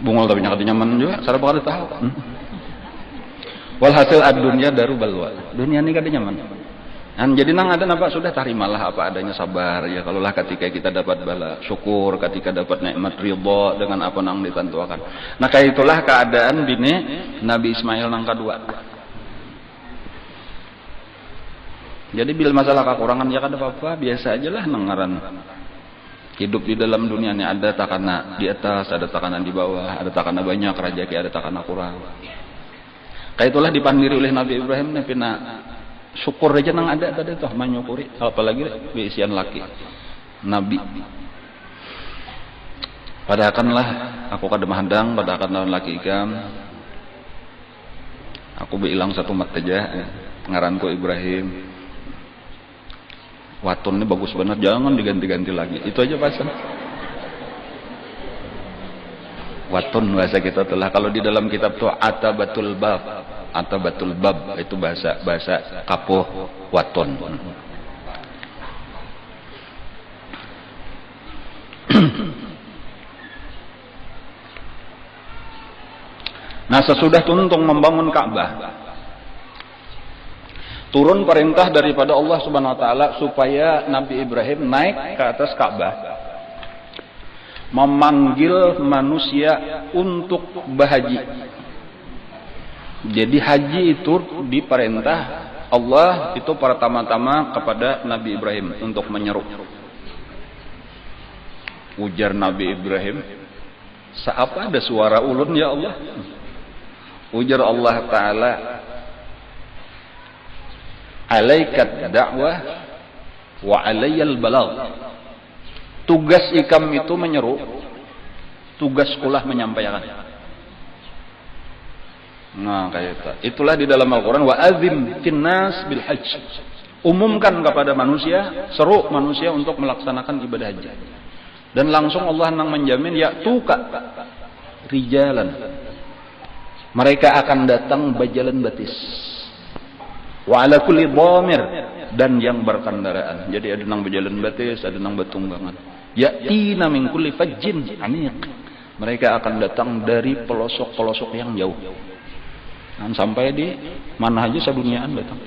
Bungul tapi kada nyaman juga, sareng kada tahu. Walhasil ad-dunya daru balwa. Dunia ini kada nyaman. Dan jadi nang ada apa sudah tarimalah apa adanya sabar ya kalaulah ketika kita dapat bala syukur ketika dapat nikmat ridha dengan apa nang ditentukan. Nah kayak itulah keadaan bini Nabi Ismail nang kedua. Jadi bila masalah kekurangan ya kada apa-apa biasa aja lah nang ngaran. Hidup di dalam dunia ini ada takana di atas, ada takana di bawah, ada takana banyak rezeki, ada takana kurang. Kayak itulah dipandiri oleh Nabi Ibrahim nih pina syukur aja nang ada tadi tuh menyukuri apalagi beisian laki Nabi. Padahakanlah aku kada mahadang padahakan lawan laki ikam. Aku bilang satu mat aja ngaranku Ibrahim. Watun ini bagus benar, jangan diganti-ganti lagi. Itu aja pasang. Watun bahasa kita telah kalau di dalam kitab tuh atabatul bab itu bahasa kapuh watun. Nah sesudah tuntung membangun Ka'bah turun perintah daripada Allah Subhanahu wa taala supaya Nabi Ibrahim naik ke atas Ka'bah memanggil manusia untuk berhaji. Jadi haji itu diperintah Allah itu pertama-tama kepada Nabi Ibrahim untuk menyeru. Ujar Nabi Ibrahim, "Saapa ada suara ulun ya Allah?" Ujar Allah taala, "Alaikat da'wah wa alayyal balagh." Tugas ikam itu menyeru, tugas kulah menyampaikan. Nah, kayak itu. Itulah di dalam Al-Qur'an wa azim finnas bil hajj. Umumkan kepada manusia, seru manusia untuk melaksanakan ibadah haji. Dan langsung Allah nang menjamin ya tuka rijalan. Mereka akan datang bajalan batis. Wa ala kulli dhamir dan yang berkendaraan. Jadi ada nang berjalan batis, ada nang bertunggangan. Ya'tina min kulli fajjin amiq. Mereka akan datang dari pelosok-pelosok yang jauh. Dan sampai di mana aja seduniaan datang.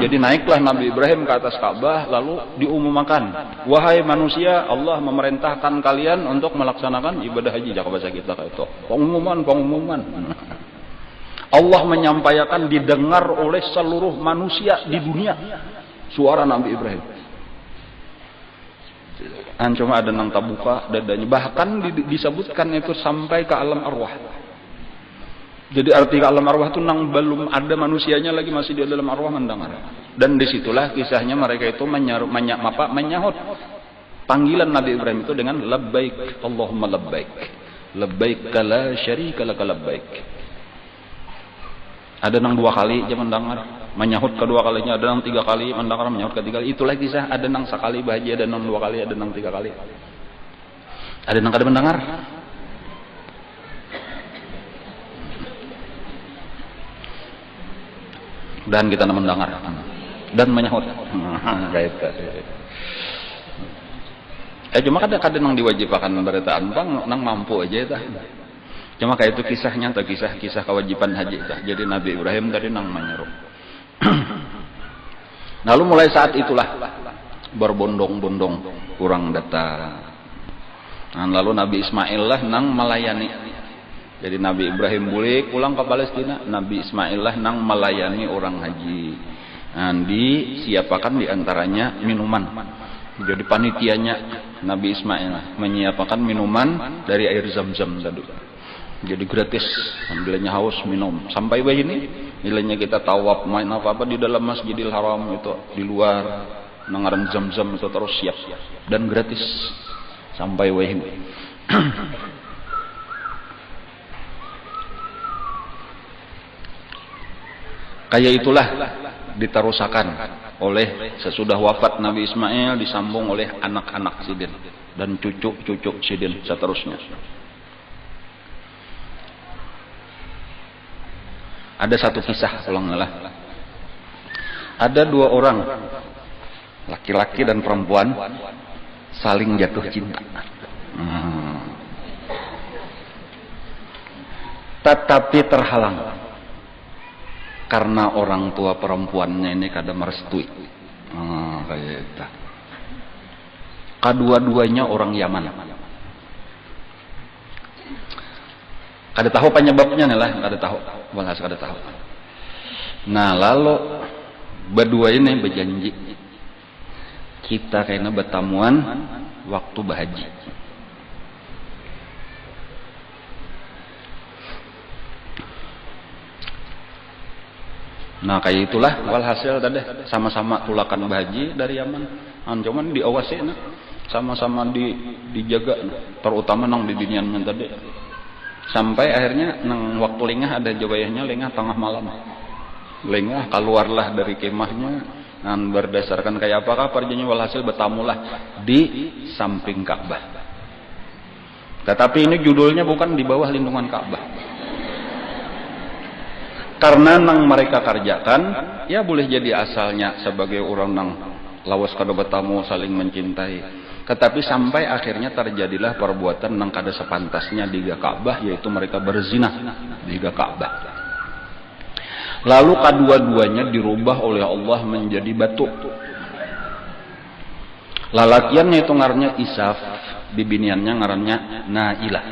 Jadi naiklah Nabi Ibrahim ke atas Ka'bah lalu diumumkan, "Wahai manusia, Allah memerintahkan kalian untuk melaksanakan ibadah haji." Jaka bahasa kita kayak itu. Pengumuman. Allah menyampaikan didengar oleh seluruh manusia di dunia suara Nabi Ibrahim. Cuma ada nang tabuka dadanya, bahkan disebutkan itu sampai ke alam arwah. Jadi arti ke alam arwah itu nang belum ada manusianya lagi, masih di dalam arwah mendengar. Dan disitulah kisahnya mereka itu menyahut panggilan Nabi Ibrahim itu dengan labbaik Allahumma labbaik, labbaik la syarika laka labbaik. Ada nang 2 kali aja mendengar, menyahut kedua kalinya, ada nang 3 kali mendengar, menyahut ketiga kali. Itulah kisah, ada nang sekali bahagia, ada nang 2 kali, ada nang 3 kali. Ada nang kada mendengar. Dan kita mendengar dan menyahut. Cuma kadang-kadang nang diwajibkan beritaan bang nang mampu aja itu. Cuma kayak itu kisahnya atau kisah kewajiban haji itu. Jadi Nabi Ibrahim tadi nang menyeru. Lalu mulai saat itulah berbondong-bondong kurang datang. Lalu Nabi Ismail lah nang melayani. Jadi Nabi Ibrahim boleh pulang ke Palestina, Nabi Ismail lah nang melayani orang haji. Disiapakan diantaranya minuman. Jadi panitianya Nabi Ismail menyiapkan minuman dari air zam-zam tadi. Jadi gratis, ambilnya haus minum. Sampai begini nilainya kita tawaf main apa-apa di dalam Masjidil Haram itu, di luar nangaran zam-zam itu terus siap dan gratis sampai begini. Kayak itulah diterusakan oleh sesudah wafat Nabi Ismail, disambung oleh anak-anak Sidin dan cucu-cucu Sidin seterusnya. Ada satu kisah kalau nggak salah. Ada 2 orang, laki-laki dan perempuan, saling jatuh cinta. Tetapi terhalang karena orang tua perempuannya ini kada merestui. Kayak itu. Kedua-duanya orang Yaman. Kada tahu penyebabnya nih lah, kada tahu. Walas kada tahu. Nah, lalu berdua ini berjanji kita kayaknya bertamuan waktu berhaji. Nah kayak itulah walhasil tadi sama-sama tulakan bahaji dari Yaman. Cuman diawasi sama-sama dijaga, terutama nang di diniannya tadi. Sampai akhirnya nang waktu lengah ada jawayahnya, lengah tengah malam. Lengah keluarlah dari kemahnya, dan berdasarkan kayak apakah perjanjian walhasil bertamulah di samping Ka'bah. Tetapi ini judulnya bukan di bawah lindungan Ka'bah. Karena nang mereka kerjakan, ya boleh jadi asalnya sebagai orang nang lawas kada bertamu saling mencintai. Tetapi sampai akhirnya terjadilah perbuatan nang kada sepantasnya di Ka'bah, yaitu mereka berzina di Ka'bah. Lalu kedua-duanya dirubah oleh Allah menjadi batu. Lalakiannya itu ngarannya Isaf, bibiniannya ngarannya Nailah.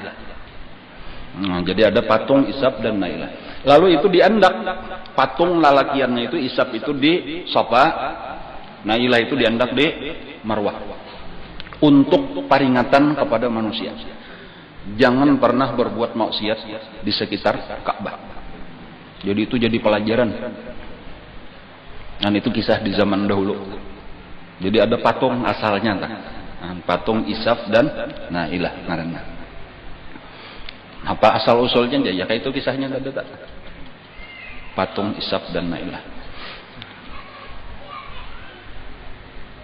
Nah, jadi ada patung Isaf dan Nailah. Lalu itu diandak, patung lalakiannya itu Isaf itu di Safa, Nailah itu diandak di Marwah. Untuk peringatan kepada manusia, jangan pernah berbuat maksiat di sekitar Ka'bah. Jadi itu jadi pelajaran. Dan itu kisah di zaman dahulu. Jadi ada patung asalnya, patung Isaf dan Nailah karena. Apa asal usulnya? Ya kayak itu kisahnya tadi. Patung Isaf dan Nailah.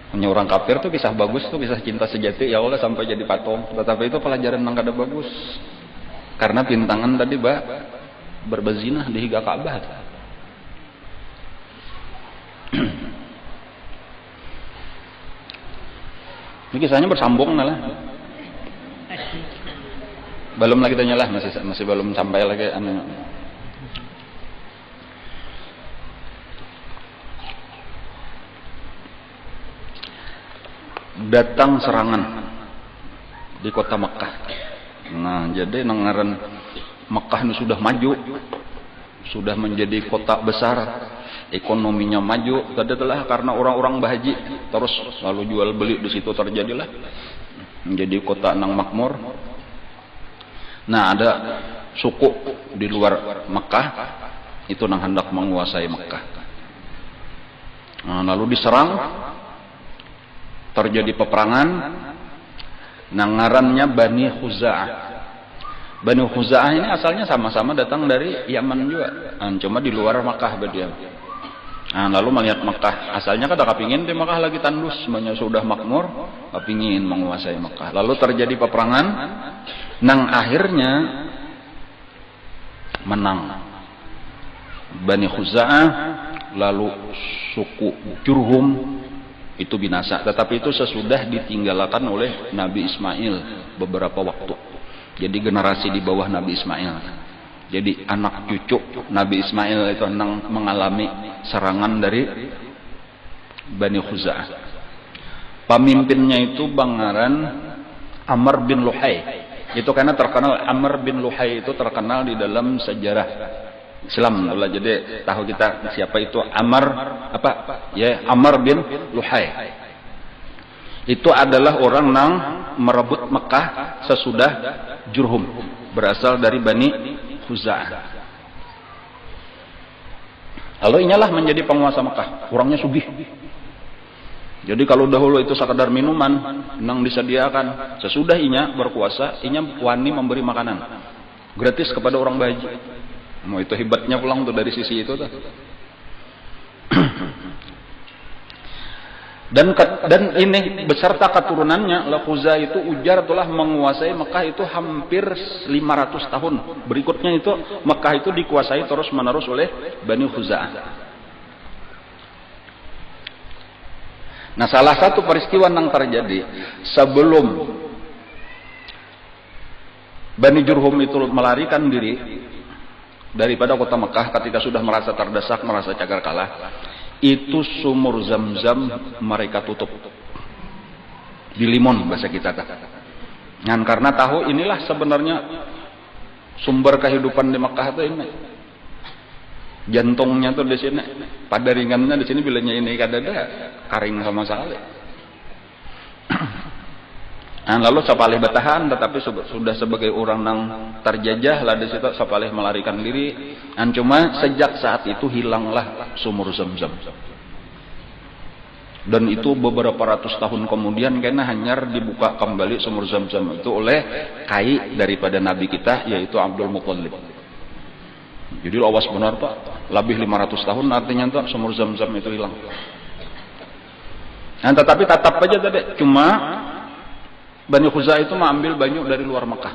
Hanya orang kafir tuh kisah bagus tuh, kisah cinta sejati ya Allah sampai jadi patung. Tetapi itu pelajaran yang kada bagus. Karena pintangan tadi berbezinah di higa Ka'bah. Ini kisahnya bersambung lah. Belum lagi tanya lah, masih belum sampai lagi datang serangan di kota Mekah. Nah, jadi nengaran Mekah ini sudah maju, sudah menjadi kota besar, ekonominya maju, tadilah karena orang-orang bahaji terus lalu jual beli di situ terjadilah menjadi kota nang makmur. Nah, ada suku di luar Mekah itu nang hendak menguasai Mekah. Nah, lalu diserang, terjadi peperangan. Nang ngarannya Bani Khuza'ah. Bani Khuza'ah ini asalnya sama-sama datang dari Yaman juga. Nah, cuma di luar Mekah berdiam. Nah, lalu melihat Mekah, asalnya kada kepingin di Mekah lagi tandus, semuanya sudah makmur, kepingin menguasai Mekah. Lalu terjadi peperangan, nang akhirnya menang Bani Khuza'ah, lalu suku Jurhum itu binasa. Tetapi itu sesudah ditinggalkan oleh Nabi Ismail beberapa waktu. Jadi generasi di bawah Nabi Ismail. Jadi anak cucu Nabi Ismail itu mengalami serangan dari Bani Khuza'ah. Pemimpinnya itu Bangaran Amr bin Luhai. Itu karena terkenal, Amr bin Luhai itu terkenal di dalam sejarah Islam. Jadi tahu kita siapa itu Amr Amr bin Luhai. Itu adalah orang yang merebut Mekah sesudah Jurhum, berasal dari Bani Khuza'ah. Lalu inilah menjadi penguasa Mekah, orangnya sugih. Jadi kalau dahulu itu sekadar minuman nang disediakan, sesudah inya berkuasa, inya wani memberi makanan gratis kepada orang bahaji. Mau itu hebatnya pulang tuh dari sisi itu tuh. Dan ini beserta keturunannya, Khuza'ah itu ujar telah menguasai Mekah itu hampir 500 tahun. Berikutnya itu Mekah itu dikuasai terus menerus oleh Bani Khuza'ah. Nah, salah satu peristiwa yang terjadi sebelum Bani Jurhum itu melarikan diri daripada kota Mekah ketika sudah merasa terdesak, merasa cagar kalah, itu sumur Zam-Zam mereka tutup. Dilimun bahasa kita. Dan karena tahu inilah sebenarnya sumber kehidupan di Mekah itu ini. Jantungnya tuh di sini, pada ringannya di sini bilanya ini kadada karing sama sekali. Nah, lalu Sapalih bertahan, tetapi sudah sebagai orang yang terjajah lah di situ Sapalih melarikan diri. Dan cuma sejak saat itu hilanglah sumur Zam-Zam. Dan itu beberapa ratus tahun kemudian karena hanya dibuka kembali sumur Zam-Zam itu oleh kai daripada Nabi kita, yaitu Abdul Muttalib. Jadi awas benar Pak, lebih 500 tahun artinya tuh sumur Zam-Zam itu hilang. Nah, tetapi tetap aja tadi cuma Bani Khuza'ah itu mengambil banyak dari luar Mekah.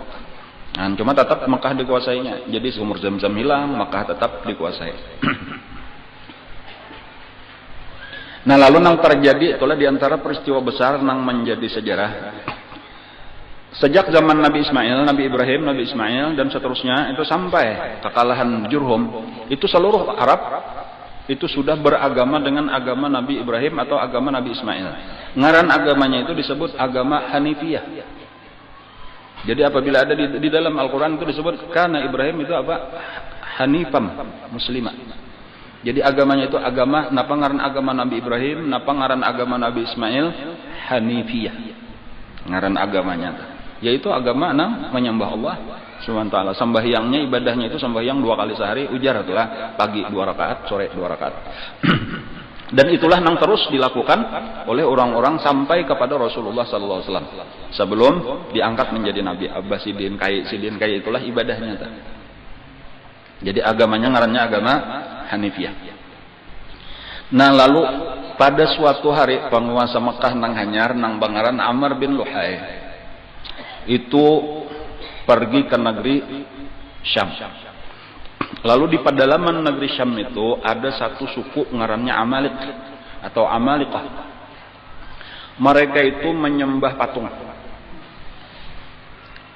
Nah, cuma tetap Mekah dikuasainya. Jadi sumur Zam-Zam hilang, Mekah tetap dikuasai. Nah, lalu yang terjadi itulah diantara peristiwa besar yang menjadi sejarah. Sejak zaman Nabi Ismail, Nabi Ibrahim, Nabi Ismail dan seterusnya itu sampai kekalahan Jurhum, itu seluruh Arab itu sudah beragama dengan agama Nabi Ibrahim atau agama Nabi Ismail. Ngaran agamanya itu disebut agama Hanifiyah. Jadi apabila ada di dalam Al-Quran itu disebut karena Ibrahim itu apa? Hanifam, muslimah. Jadi agamanya itu agama, napa ngaran agama Nabi Ibrahim, napa ngaran agama Nabi Ismail? Hanifiyah. Ngaran agamanya yaitu agama menyembah Allah Subhanahu wa taala. Sembahyangnya, ibadahnya itu sembahyang 2 kali sehari, ujar itulah pagi 2 rakaat, sore 2 rakaat. Dan itulah yang terus dilakukan oleh orang-orang sampai kepada Rasulullah sallallahu alaihi wasallam. Sebelum diangkat menjadi nabi, Abbasidin Kai itulah ibadahnya. Jadi agamanya ngarannya agama Hanifiyah. Nah, lalu pada suatu hari penguasa Mekah nang hanyar nang Bangaran Amr bin Luhai itu pergi ke negeri Syam. Lalu di pedalaman negeri Syam itu ada satu suku ngarannya Amalik atau Amalikah. Mereka itu menyembah patung.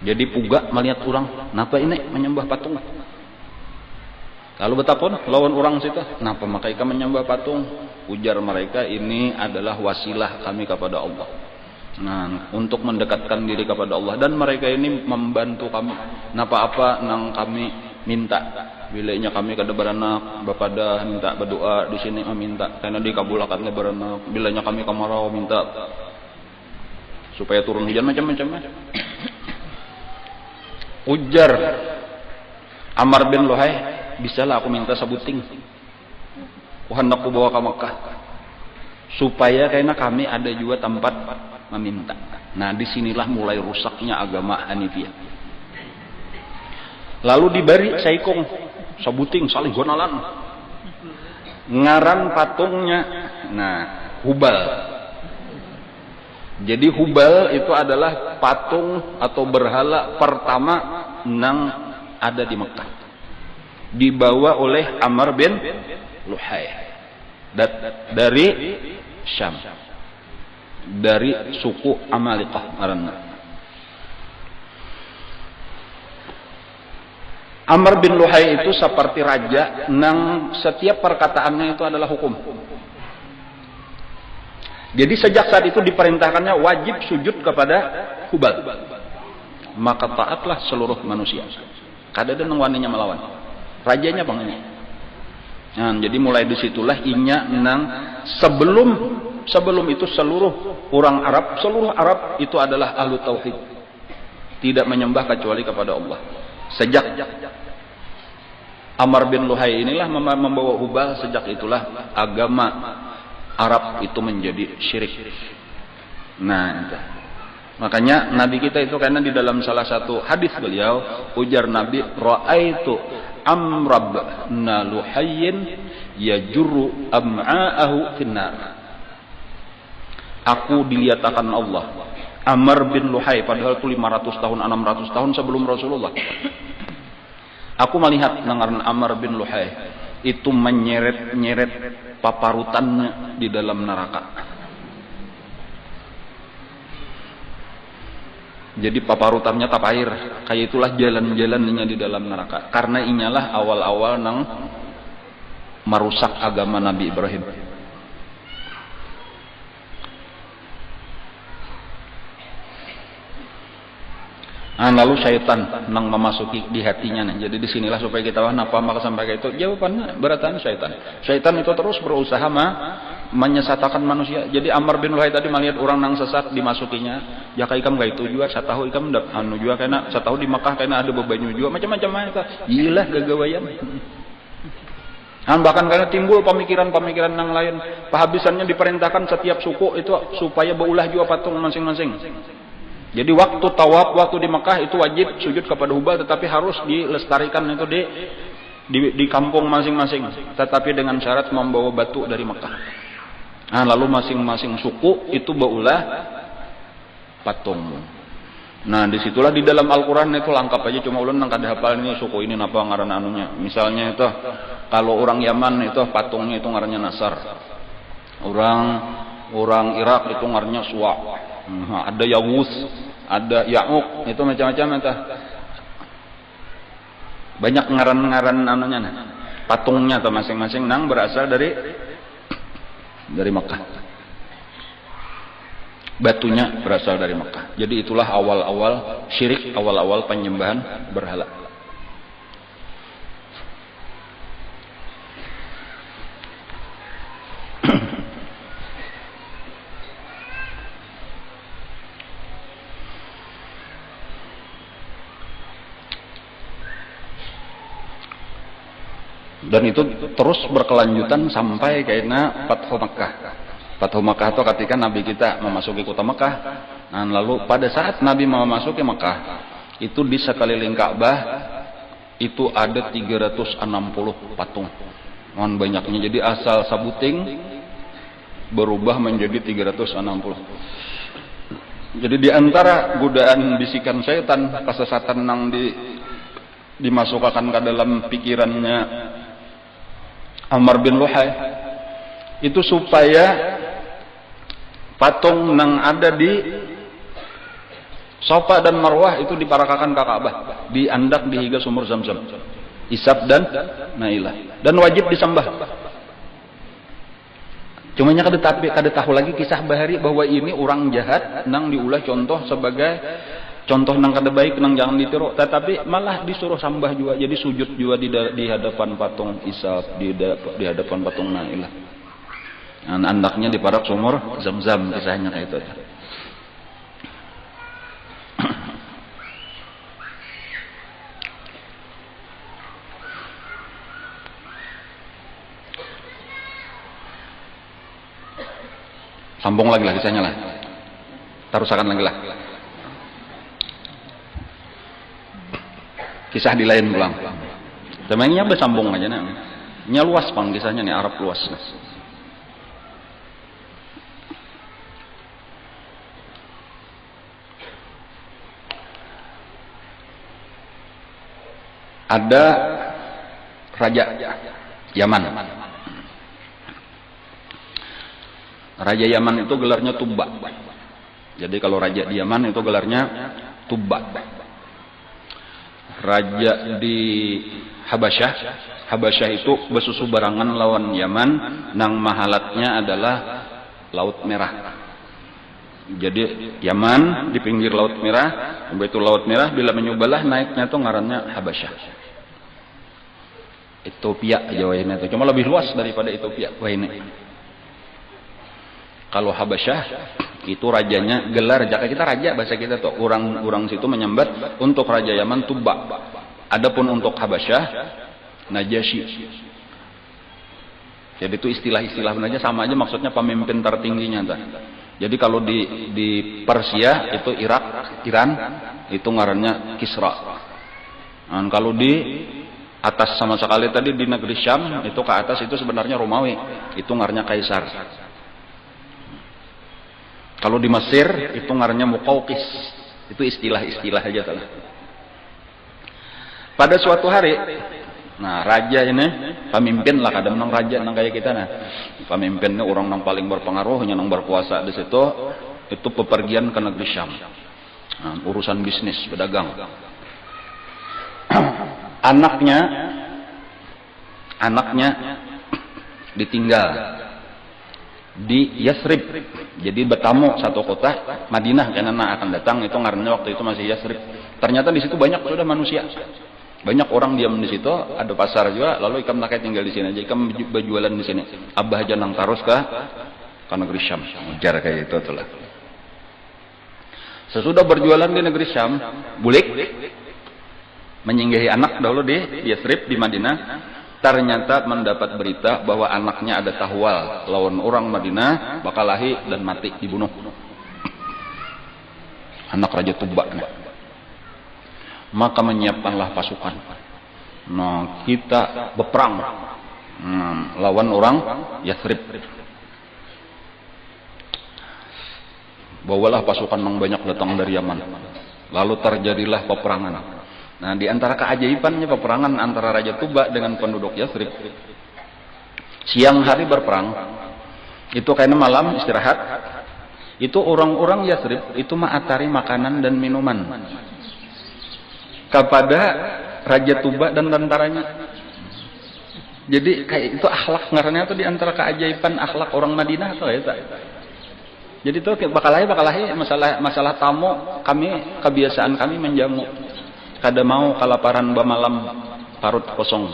Jadi puga melihat orang, napa ini menyembah patung? Lalu betapun lawan orang situ, napa mereka menyembah patung? Ujar mereka, ini adalah wasilah kami kepada Allah. Nah, untuk mendekatkan diri kepada Allah, dan mereka ini membantu kami. Napa apa nang kami minta bilanya kami kada beranak bapada minta berdoa di sini minta karena dikabulkan beranak bilanya kami kemarau minta supaya turun hujan macam-macam. Ujar Amr bin Luhai, bisalah aku minta sabuting hendak ku bawa ke Mekah supaya karena kami ada juga tempat meminta. Nah disinilah mulai rusaknya agama Hanifiyah. Lalu diberi saikong sabuting salih gonalan ngaran patungnya Hubal. Jadi Hubal itu adalah patung atau berhala pertama yang ada di Mekah, dibawa oleh Amr bin Luhai dari Syam, dari suku Amalikah ngaranna. Amr bin Luhai itu seperti raja nang setiap perkataannya itu adalah hukum. Jadi sejak saat itu diperintahkannya wajib sujud kepada Hubal. Maka taatlah seluruh manusia. Kada ada nang waninya melawan. Rajanya bangnya. Nah, jadi mulai disitulah inya nang sebelum itu seluruh orang Arab, seluruh Arab itu adalah ahlu tauhid. Tidak menyembah kecuali kepada Allah. Sejak Amr bin Luhai inilah membawa Hubal, sejak itulah agama Arab itu menjadi syirik. Nah, itu. Makanya Nabi kita itu karena di dalam salah satu hadis beliau ujar Nabi, ra'aitu Amr bin Luhayyin yajurru am'aahu finnar. Aku dilihatkan Allah Amr bin Luhai, padahal itu 500 tahun 600 tahun sebelum Rasulullah. Aku melihat nangaran Amr bin Luhai itu menyeret-nyeret paparutannya di dalam neraka. Jadi paparutannya tap air, kayak itulah jalan-jalannya di dalam neraka. Karena inyalah awal-awal nang merusak agama Nabi Ibrahim. Lalu syaitan nang memasuki di hatinya nih. Jadi disinilah supaya kita napa maka sampai itu jawabannya beratan syaitan. Syaitan itu terus berusaha menyesatkan manusia. Jadi Amr bin Luhai tadi melihat orang nang sesat dimasukinya. Ya kayak ikam gak itu juga. Satahu ikam anu juga karena satahu di Makkah karena ada bebanyu juga macam-macam itu. Gila gagawayan. Bahkan karena timbul pemikiran-pemikiran yang lain. Pahabisannya diperintahkan setiap suku itu supaya beulah juga patung masing-masing. Jadi waktu tawaf, waktu di Mekah itu wajib sujud kepada Hubal, tetapi harus dilestarikan itu di kampung masing-masing, tetapi dengan syarat membawa batu dari Mekah. Lalu masing-masing suku itu baulah patung. Nah disitulah di dalam Al-Quran itu lengkap aja, cuma ulun nang kada hafal ini suku ini napa ngaran anunya. Misalnya itu kalau orang Yaman itu patungnya itu ngarannya Nasar, orang Irak itu ngarannya Suwa. Ada Yawus, ada Ya'uq, itu macam-macam itu. Banyak ngaran-ngaran anunya patungnya atau masing-masing nang berasal dari Mekah. Batunya berasal dari Mekah. Jadi itulah awal-awal syirik, awal-awal penyembahan berhala. Dan itu terus berkelanjutan sampai kayaknya Fathu Makkah. Fathu Makkah itu ketika Nabi kita memasuki kota Makkah. Nah, lalu pada saat Nabi mau memasuki Makkah, itu di sekeliling Ka'bah itu ada 360 patung. Mohon banyaknya. Jadi asal sabuting berubah menjadi 360. Jadi di antara godaan bisikan setan, kesesatan yang dimasukkan ke dalam pikirannya Amr bin Luhai itu supaya patung yang ada di Safa dan Marwah itu diparakakan ke Ka'bah, diandak di higa sumur Zamzam, Isab dan Nailah, dan wajib disembah. Cumanya kada tahu lagi kisah bahari bahwa ini orang jahat nang diulah contoh sebagai contoh nang kada baik nang jangan ditiru, tetapi malah disuruh sambah juga, jadi sujud juga di hadapan patung Isa, di hadapan patung Nailah. Andaknya di parak sumur Zam-Zam, kisahnya kayak itu. Sambung lagi lah kisahnya lah, tarusakan lagi lah. Kisah di lain pulang. Temannya bersambung aja nih. Nya luas pang kisahnya nih, Arab luas. Ada raja Yaman. Raja Yaman itu gelarnya Tubba. Jadi kalau raja di Yaman itu gelarnya Tubba. Raja di Habasyah itu besusu barangan lawan Yaman, nang mahalatnya adalah Laut Merah. Jadi Yaman di pinggir Laut Merah, itu Laut Merah bila menyubalah naiknya tuh ngarannya Habasyah. Ethiopia Jawa ini tuh, cuma lebih luas daripada Ethiopia. Wah ini. Kalau Habasyah itu rajanya gelar, jaka kita raja bahasa kita tuh, orang situ menyambat untuk raja Yaman Tubba. Adapun untuk Habasyah Najasyi. Jadi itu istilah-istilah sebenarnya sama aja, maksudnya pemimpin tertingginya tuh. Jadi kalau di Persia itu Irak, Iran itu ngarannya Kisra. Dan kalau di atas sama sekali tadi di negeri Syam itu ke atas itu sebenarnya Romawi, itu ngarannya Kaisar. Kalau di Mesir itu ngarannya Muqawqis. Itu istilah-istilah aja tuh. Pada suatu hari, nah raja ini pemimpin lah, kadang nang raja nang kayak kita nah. Pemimpinnya orang nang paling berpengaruh, nang berkuasa di situ, itu pepergian ke negeri Syam. Nah, urusan bisnis, pedagang. Anaknya ditinggal di Yasrib. Jadi bertamu satu kota Madinah karena akan datang, itu ngarannya waktu itu masih Yasrib. Ternyata di situ banyak sudah manusia. Banyak orang diam di situ, ada pasar juga, lalu ikam nakai tinggal di sini aja, ikam berjualan di sini. Abah aja nang tarus ke negeri Syam. Ujar kayak itu itulah. Sesudah berjualan di negeri Syam, bulik menyinggahi anak dahulu di Yasrib di Madinah, ternyata mendapat berita bahwa anaknya ada tahwal lawan orang Madinah, bakal lahir dan mati dibunuh. Anak Raja Tubba. Maka menyiapkanlah pasukan. Nah, kita berperang lawan orang Yasrib. Bawalah pasukan yang banyak datang dari Yaman. Lalu terjadilah peperangan. Nah, di antara keajaibannya peperangan antara Raja Tubba dengan penduduk Yasrib. Siang hari berperang, itu kayaknya malam istirahat. Itu orang-orang Yasrib itu mengatari makanan dan minuman kepada Raja Tubba dan tentaranya. Jadi kayak itu akhlak ngarannya itu di antara keajaiban akhlak orang Madinah tuh ya. Jadi itu bakalahi masalah tamu, kebiasaan kami menjamu. Kada mau kalaparan bamalam parut kosong.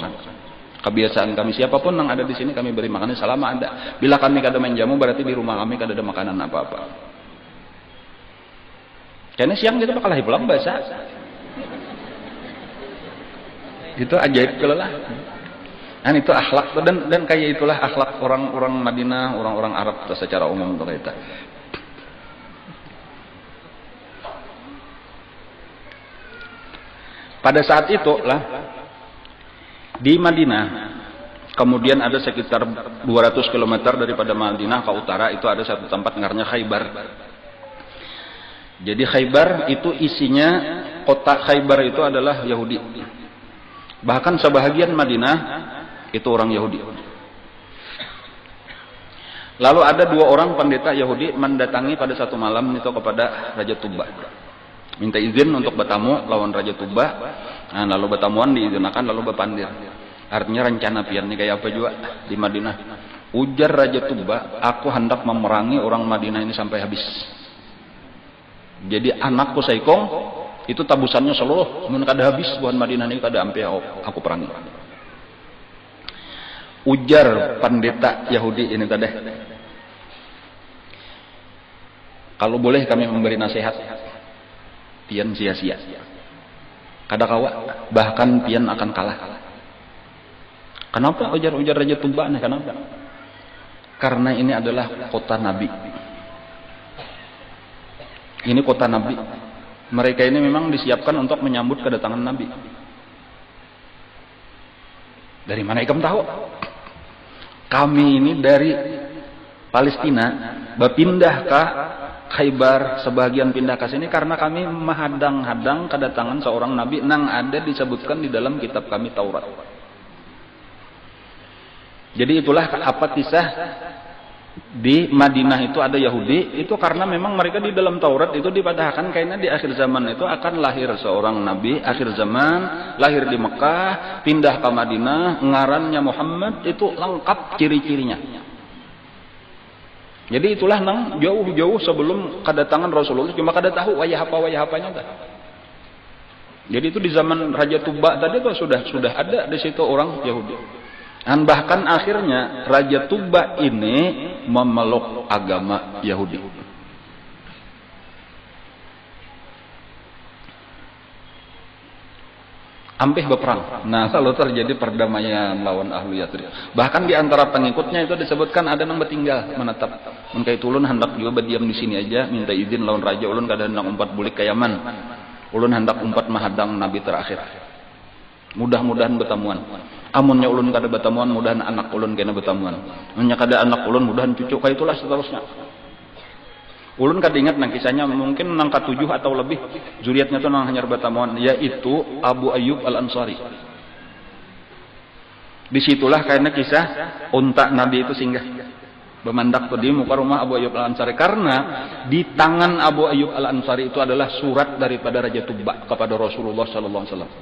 Kebiasaan kami siapapun yang ada di sini kami beri makannya selama ada. Bila kami kada menjamu berarti di rumah kami kada ada makanan apa-apa. Karena siang kita bakalahi pulang basah. Itu ajaib kelelah. Dan itu akhlak dan kayak itulah akhlak orang-orang Madinah, orang-orang Arab secara umum tuh kita. Pada saat itu lah di Madinah, kemudian ada sekitar 200 km daripada Madinah ke utara itu ada satu tempat namanya Khaybar. Jadi Khaybar itu isinya, kota Khaybar itu adalah Yahudi. Bahkan sebahagian Madinah itu orang Yahudi. Lalu ada dua orang pendeta Yahudi mendatangi pada satu malam itu kepada Raja Tubba. Minta izin untuk bertamu lawan Raja Tubba. Nah, lalu bertamuan diizinkan lalu berpandir. Artinya rencana pian ini kayak apa juga di Madinah. Ujar Raja Tubba, aku hendak memerangi orang Madinah ini sampai habis. Jadi anakku Saikong Itu tabusannya seluruh, mun kada habis buhan Madinah ini kada ampe aku perangi. Ujar pendeta Yahudi ini tadi, kalau boleh kami memberi nasihat, pian sia-sia. Kada kawa, bahkan pian akan kalah. Kenapa ujar Raja Tuba? Kenapa? Karena ini adalah kota Nabi. Ini kota Nabi. Mereka ini memang disiapkan untuk menyambut kedatangan Nabi. Dari mana ikam tahu? Kami ini dari Palestina berpindah ke Khaybar, sebagian pindah ke sini karena kami menghadang-hadang kedatangan seorang Nabi yang ada disebutkan di dalam kitab kami Taurat. Jadi itulah apa kisah di Madinah itu ada Yahudi, itu karena memang mereka di dalam Taurat itu dipatahkan kayaknya di akhir zaman itu akan lahir seorang nabi akhir zaman, lahir di Mekah, pindah ke Madinah, ngarannya Muhammad, itu lengkap ciri-cirinya. Jadi itulah nang jauh-jauh sebelum kedatangan Rasulullah, cuma kada tahu wayah apanya dah. Jadi itu di zaman Raja Tuba tadi tuh sudah ada di situ orang Yahudi. Dan bahkan akhirnya Raja Tuba ini memeluk agama Yahudi. Ampih berperang. Nah, lalu terjadi perdamaian lawan ahli Yatsrib. Bahkan di antara pengikutnya itu disebutkan ada yang bertinggal menetap. Mengkai ulun hendak juga berdiam di sini aja, minta izin lawan raja ulun kada hendak umpat bulik ke Yaman. Ulun hendak umpat mahadang nabi terakhir. Mudah-mudahan bertemuan. Amunnya ulun kada bertemuan, mudahan anak ulun kena bertemuan. Amunnya kada anak ulun, mudahan cucu, kayak itulah seterusnya. Ulun kada ingat nang kisahnya, mungkin nang ke-7 atau lebih zuriatnya itu nang hanya bertemuan, yaitu Abu Ayyub Al-Ansari. Disitulah kayaknya kisah unta Nabi itu singgah bemandak di muka rumah Abu Ayyub Al-Ansari, karena di tangan Abu Ayyub Al-Ansari itu adalah surat daripada Raja Tuba kepada Rasulullah sallallahu alaihi wasallam.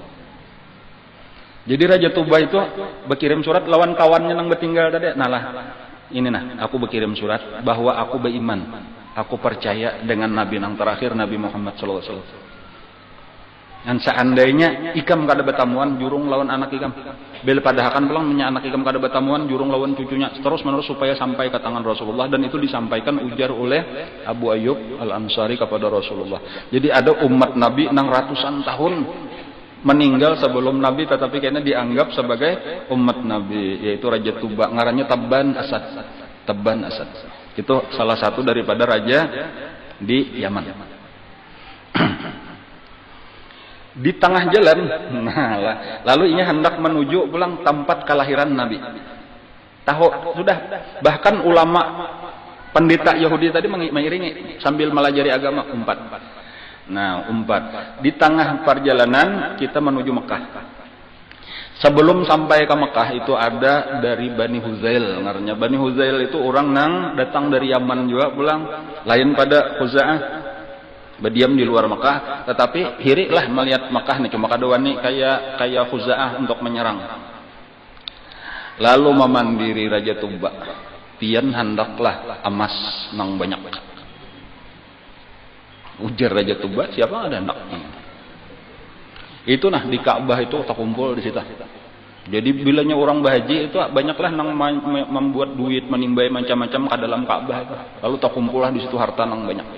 Jadi Raja Tuba itu berkirim surat lawan kawannya yang bertinggal tadi. Nah lah, ini nah, aku berkirim surat bahwa aku beriman, aku percaya dengan Nabi yang terakhir, Nabi Muhammad sallallahu alaihi wasallam. Dan seandainya ikam kada bertamuan jurung lawan anak ikam, bel padahakan pulang punya anak ikam kada bertamuan jurung lawan cucunya, terus menerus supaya sampai ke tangan Rasulullah. Dan itu disampaikan ujar oleh Abu Ayyub Al-Ansari kepada Rasulullah. Jadi ada umat Nabi nang ratusan tahun meninggal sebelum Nabi, tetapi kayaknya dianggap sebagai umat Nabi, yaitu Raja Tuba, ngarannya Tabban Asad. Tabban Asad itu salah satu daripada raja di Yaman. Di tengah jalan, lalu ini hendak menuju pulang tempat kelahiran Nabi. Tahu sudah, bahkan ulama pendeta Yahudi tadi mengiringi sambil melajari agama umpat. Nah, di tengah perjalanan kita menuju Mekah. Sebelum sampai ke Mekah itu ada dari Bani Huzail, ngarannya Bani Huzail itu orang nang datang dari Yaman juga pulang, lain pada Khuza'ah berdiam di luar Mekah, tetapi hiriklah melihat Mekah nih, cuma kadawani kayak Khuza'ah untuk menyerang. Lalu memandiri Raja Tuba, pian hendaklah emas nang banyak. Ujar Raja Tuba, siapa ada hendak? Itu nah di Ka'bah itu terkumpul di situ. Jadi bilanya orang bahaji itu banyaklah nang membuat duit, menimbai macam-macam ke dalam Ka'bah itu. Lalu terkumpullah di situ harta nang banyak.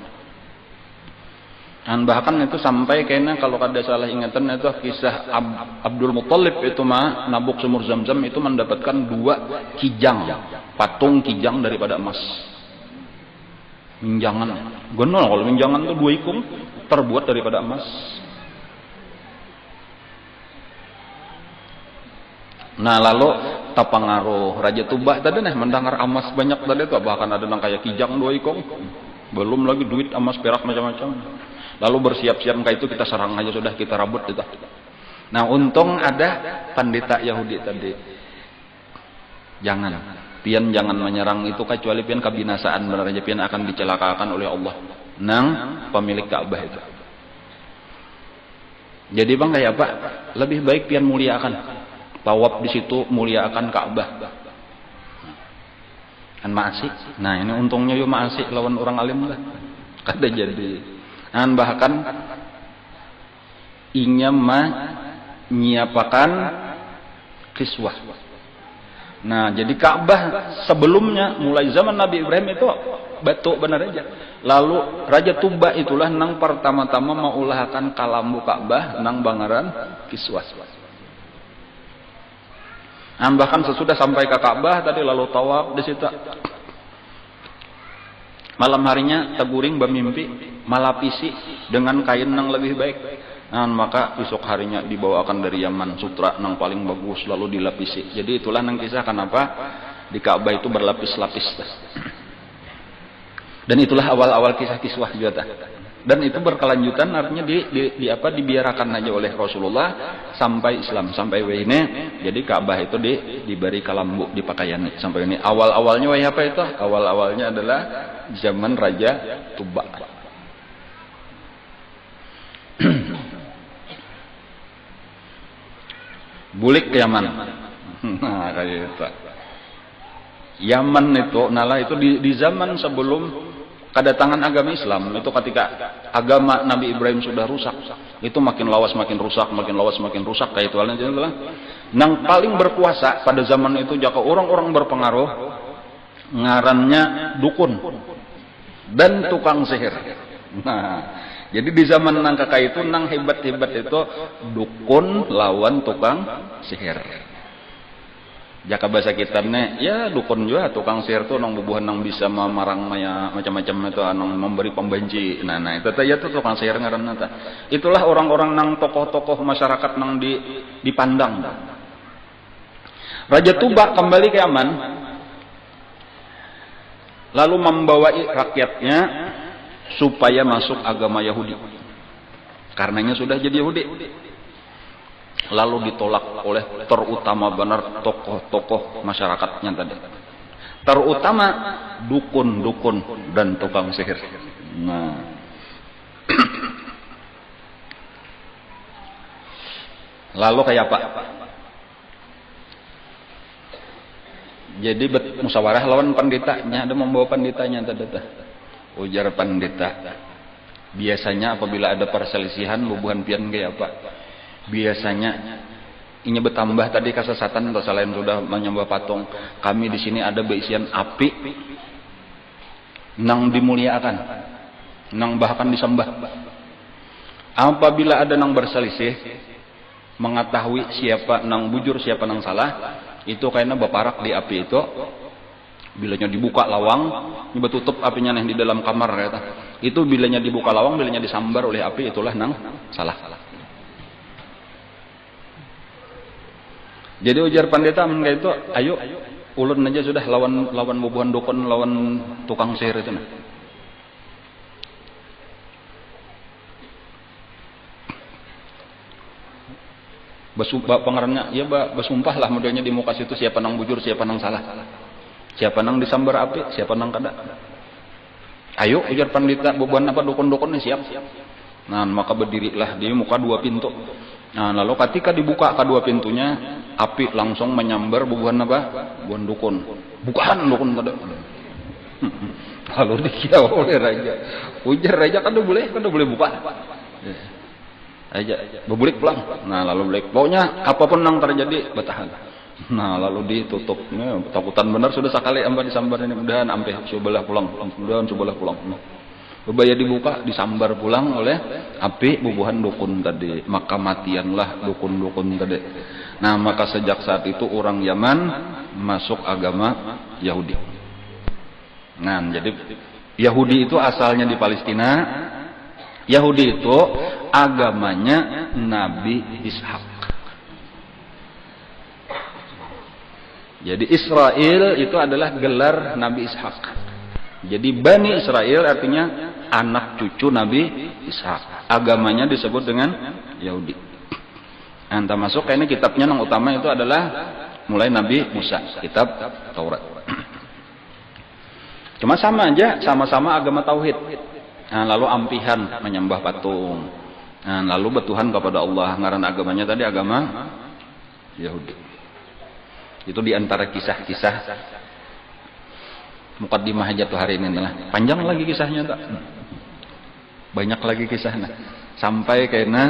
Dan bahkan itu sampai kayaknya kalau kada salah ingatan itu kisah Abdul Muttalib itu mah nabuk sumur Zam-Zam itu mendapatkan 2 kijang, patung kijang daripada emas. Minjangan, gonol kalau minjangan itu 2 ikung terbuat daripada emas. Nah lalu tapangaruh Raja Tuba tadi nih mendengar emas banyak tadi tuh, bahkan ada yang kayak kijang 2 ikung, belum lagi duit emas perak macam-macam. Lalu bersiap-siap kayak itu kita serang aja sudah, kita rabut itu. Nah untung ada pendeta Yahudi tadi, pian jangan menyerang itu kecuali pian kebinasaan benar aja, pian akan dicelakakan oleh Allah nang pemilik Ka'bah itu. Jadi bang kayak apa? Lebih baik pian muliakan tawaf di situ, muliakan Ka'bah. Kan maasih. Nah ini untungnya yo maasih lawan orang alim lah. Kada jadi. Dan bahkan inya menyiapakan kiswah. Nah, jadi Ka'bah sebelumnya mulai zaman Nabi Ibrahim itu batu benar aja. Lalu Raja Tuba itulah nang pertama-tama maulahkan kalambu Ka'bah nang bangaran kiswah. Nah, bahkan sesudah sampai ke Ka'bah tadi lalu tawaf di situ. Malam harinya teguring bermimpi malapisi dengan kain nang lebih baik. Nah, maka besok harinya dibawakan dari Yaman sutra nang paling bagus lalu dilapisi. Jadi itulah nang kisah kenapa di Ka'bah itu berlapis-lapis. Dan itulah awal-awal kisah kiswah juga. Dan itu berkelanjutan artinya dibiarkan aja oleh Rasulullah sampai Islam sampai ini. Jadi Ka'bah itu diberi kalambu dipakaiani sampai ini. Awal-awalnya apa itu? Awal-awalnya adalah zaman Raja Tuba. Bulik ke Yaman. Nah, kayak itu. Yaman itu, nalah itu di zaman sebelum kedatangan agama Islam, itu ketika agama Nabi Ibrahim sudah rusak, itu makin lawas makin rusak, makin lawas makin rusak kayak itu. Nang paling berkuasa pada zaman itu jaka orang-orang berpengaruh ngarannya dukun dan tukang sihir. Nah, jadi di zaman nang kakak itu nang hebat-hebat itu dukun lawan tukang sihir. Jaka bahasa kita ya dukun juga tukang sihir tuh nang bubuhan nang bisa memarang macam-macam itu nang memberi pembenci. Nah itu ya tuh tukang sihir ngaranna ta. Itulah orang-orang nang tokoh-tokoh masyarakat nang dipandang. Raja Tuba kembali ke Yaman lalu membawa rakyatnya supaya masuk agama Yahudi. Karenanya sudah jadi Yahudi. Lalu ditolak oleh terutama benar tokoh-tokoh masyarakatnya tadi. Terutama dukun-dukun dan tukang sihir. Nah. Lalu kayak apa? Jadi musyawarah lawan panditanya, ada membawa panditanya tadi. Ujar pandita, biasanya apabila ada perselisihan bubuhan pian kayak apa? Biasanya ini bertambah tadi kesesatan atau selain sudah menyembah patung. Kami di sini ada beisian api nang dimuliakan, nang bahkan disembah. Apabila ada nang berselisih, mengetahui siapa nang bujur, siapa nang salah, itu kayaknya berparak di api itu. Bilanya dibuka lawang, ini tutup apinya nih di dalam kamar kata. Itu bilanya dibuka lawang, bilanya disambar oleh api, itulah nang salah. Jadi ujar pandita kayak itu, ayo ulun aja sudah lawan bubuhan dukun, lawan tukang sihir itu nah. Pengarannya, ya bersumpah lah modelnya di muka situ siapa nang bujur, siapa nang salah. Siapa nang disambar api, siapa nang kada. Ayo ujar pandita, bubuhan apa dukun-dukun siap. Nah, maka berdirilah di muka dua pintu. Nah, lalu ketika dibuka kedua pintunya, api langsung menyambar bubuhan apa? Bubuhan dukun. Bukan dukun kada. Lalu dikira oleh raja. Ujar raja kada boleh buka. Raja berbulik pulang. Nah, lalu balik. Pokoknya apapun yang terjadi bertahan. Nah, lalu ditutupnya. Takutan benar sudah sekali amba disambar ini mudahan sampai sebelah pulang. Mudahan sebelah pulang. Bebaya dibuka, disambar pulang oleh api bubuhan dukun tadi. Maka matianlah dukun-dukun tadi. Nah, maka sejak saat itu orang Yaman masuk agama Yahudi. Nah, jadi Yahudi itu asalnya di Palestina. Yahudi itu agamanya Nabi Ishak. Jadi Israel itu adalah gelar Nabi Ishak. Jadi Bani Israel artinya anak cucu Nabi Ishak. Agamanya disebut dengan Yahudi. Anta masuk ini kitabnya yang utama itu adalah mulai Nabi Musa, kitab Taurat. Cuma sama aja, sama-sama agama tauhid. Nah, lalu ampihan menyembah patung. Nah, lalu bertuhan kepada Allah. Ngaran agamanya tadi agama Yahudi. Itu diantara kisah-kisah mukaddimah aja tuh hari ini lah. Panjang lagi kisahnya tak? Banyak lagi kisahnya. Sampai karena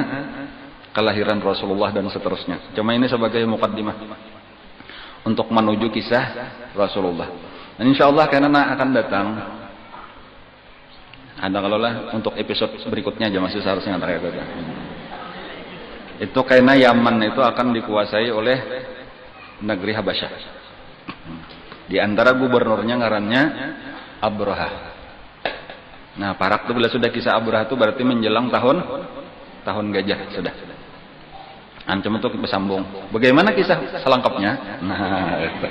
kelahiran Rasulullah dan seterusnya. Cuma ini sebagai mukaddimah untuk menuju kisah Rasulullah. Dan insyaallah karena akan datang ada kalaulah untuk episode berikutnya aja masih seharusnya antara itu karena Yaman itu akan dikuasai oleh negeri Habasyah. Di antara gubernurnya ngarannya Abraha. Nah, parak itu bila sudah kisah Abraha itu berarti menjelang tahun gajah sudah. Ancam untuk bersambung. Bagaimana kisah selengkapnya? Nah, itu.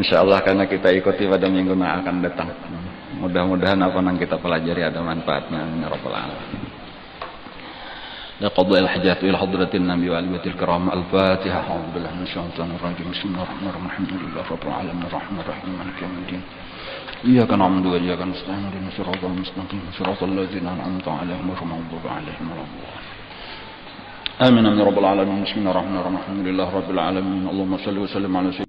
Insyaallah karena kita ikuti pada minggu yang akan datang. Mudah-mudahan apa yang kita pelajari ada manfaatnya. Ya Rabbal Alamin. لقضاء الحاجات إلى حضرة النبي وآله الكرام الفاتحة أعوذ بالله من الشيطان الرجيم بسم الله الرحمن الرحيم الحمد لله رب العالمين الرحمن الرحيم مالك يوم الدين إياك نعبد وإياك نستعين اهدنا الصراط المستقيم صراط الذين أنعمت عليهم غير المغضوب عليهم ولا الضالين آمين يا رب العالمين بسم الله الرحمن الرحيم الحمد لله رب العالمين اللهم صل وسلم على سيدنا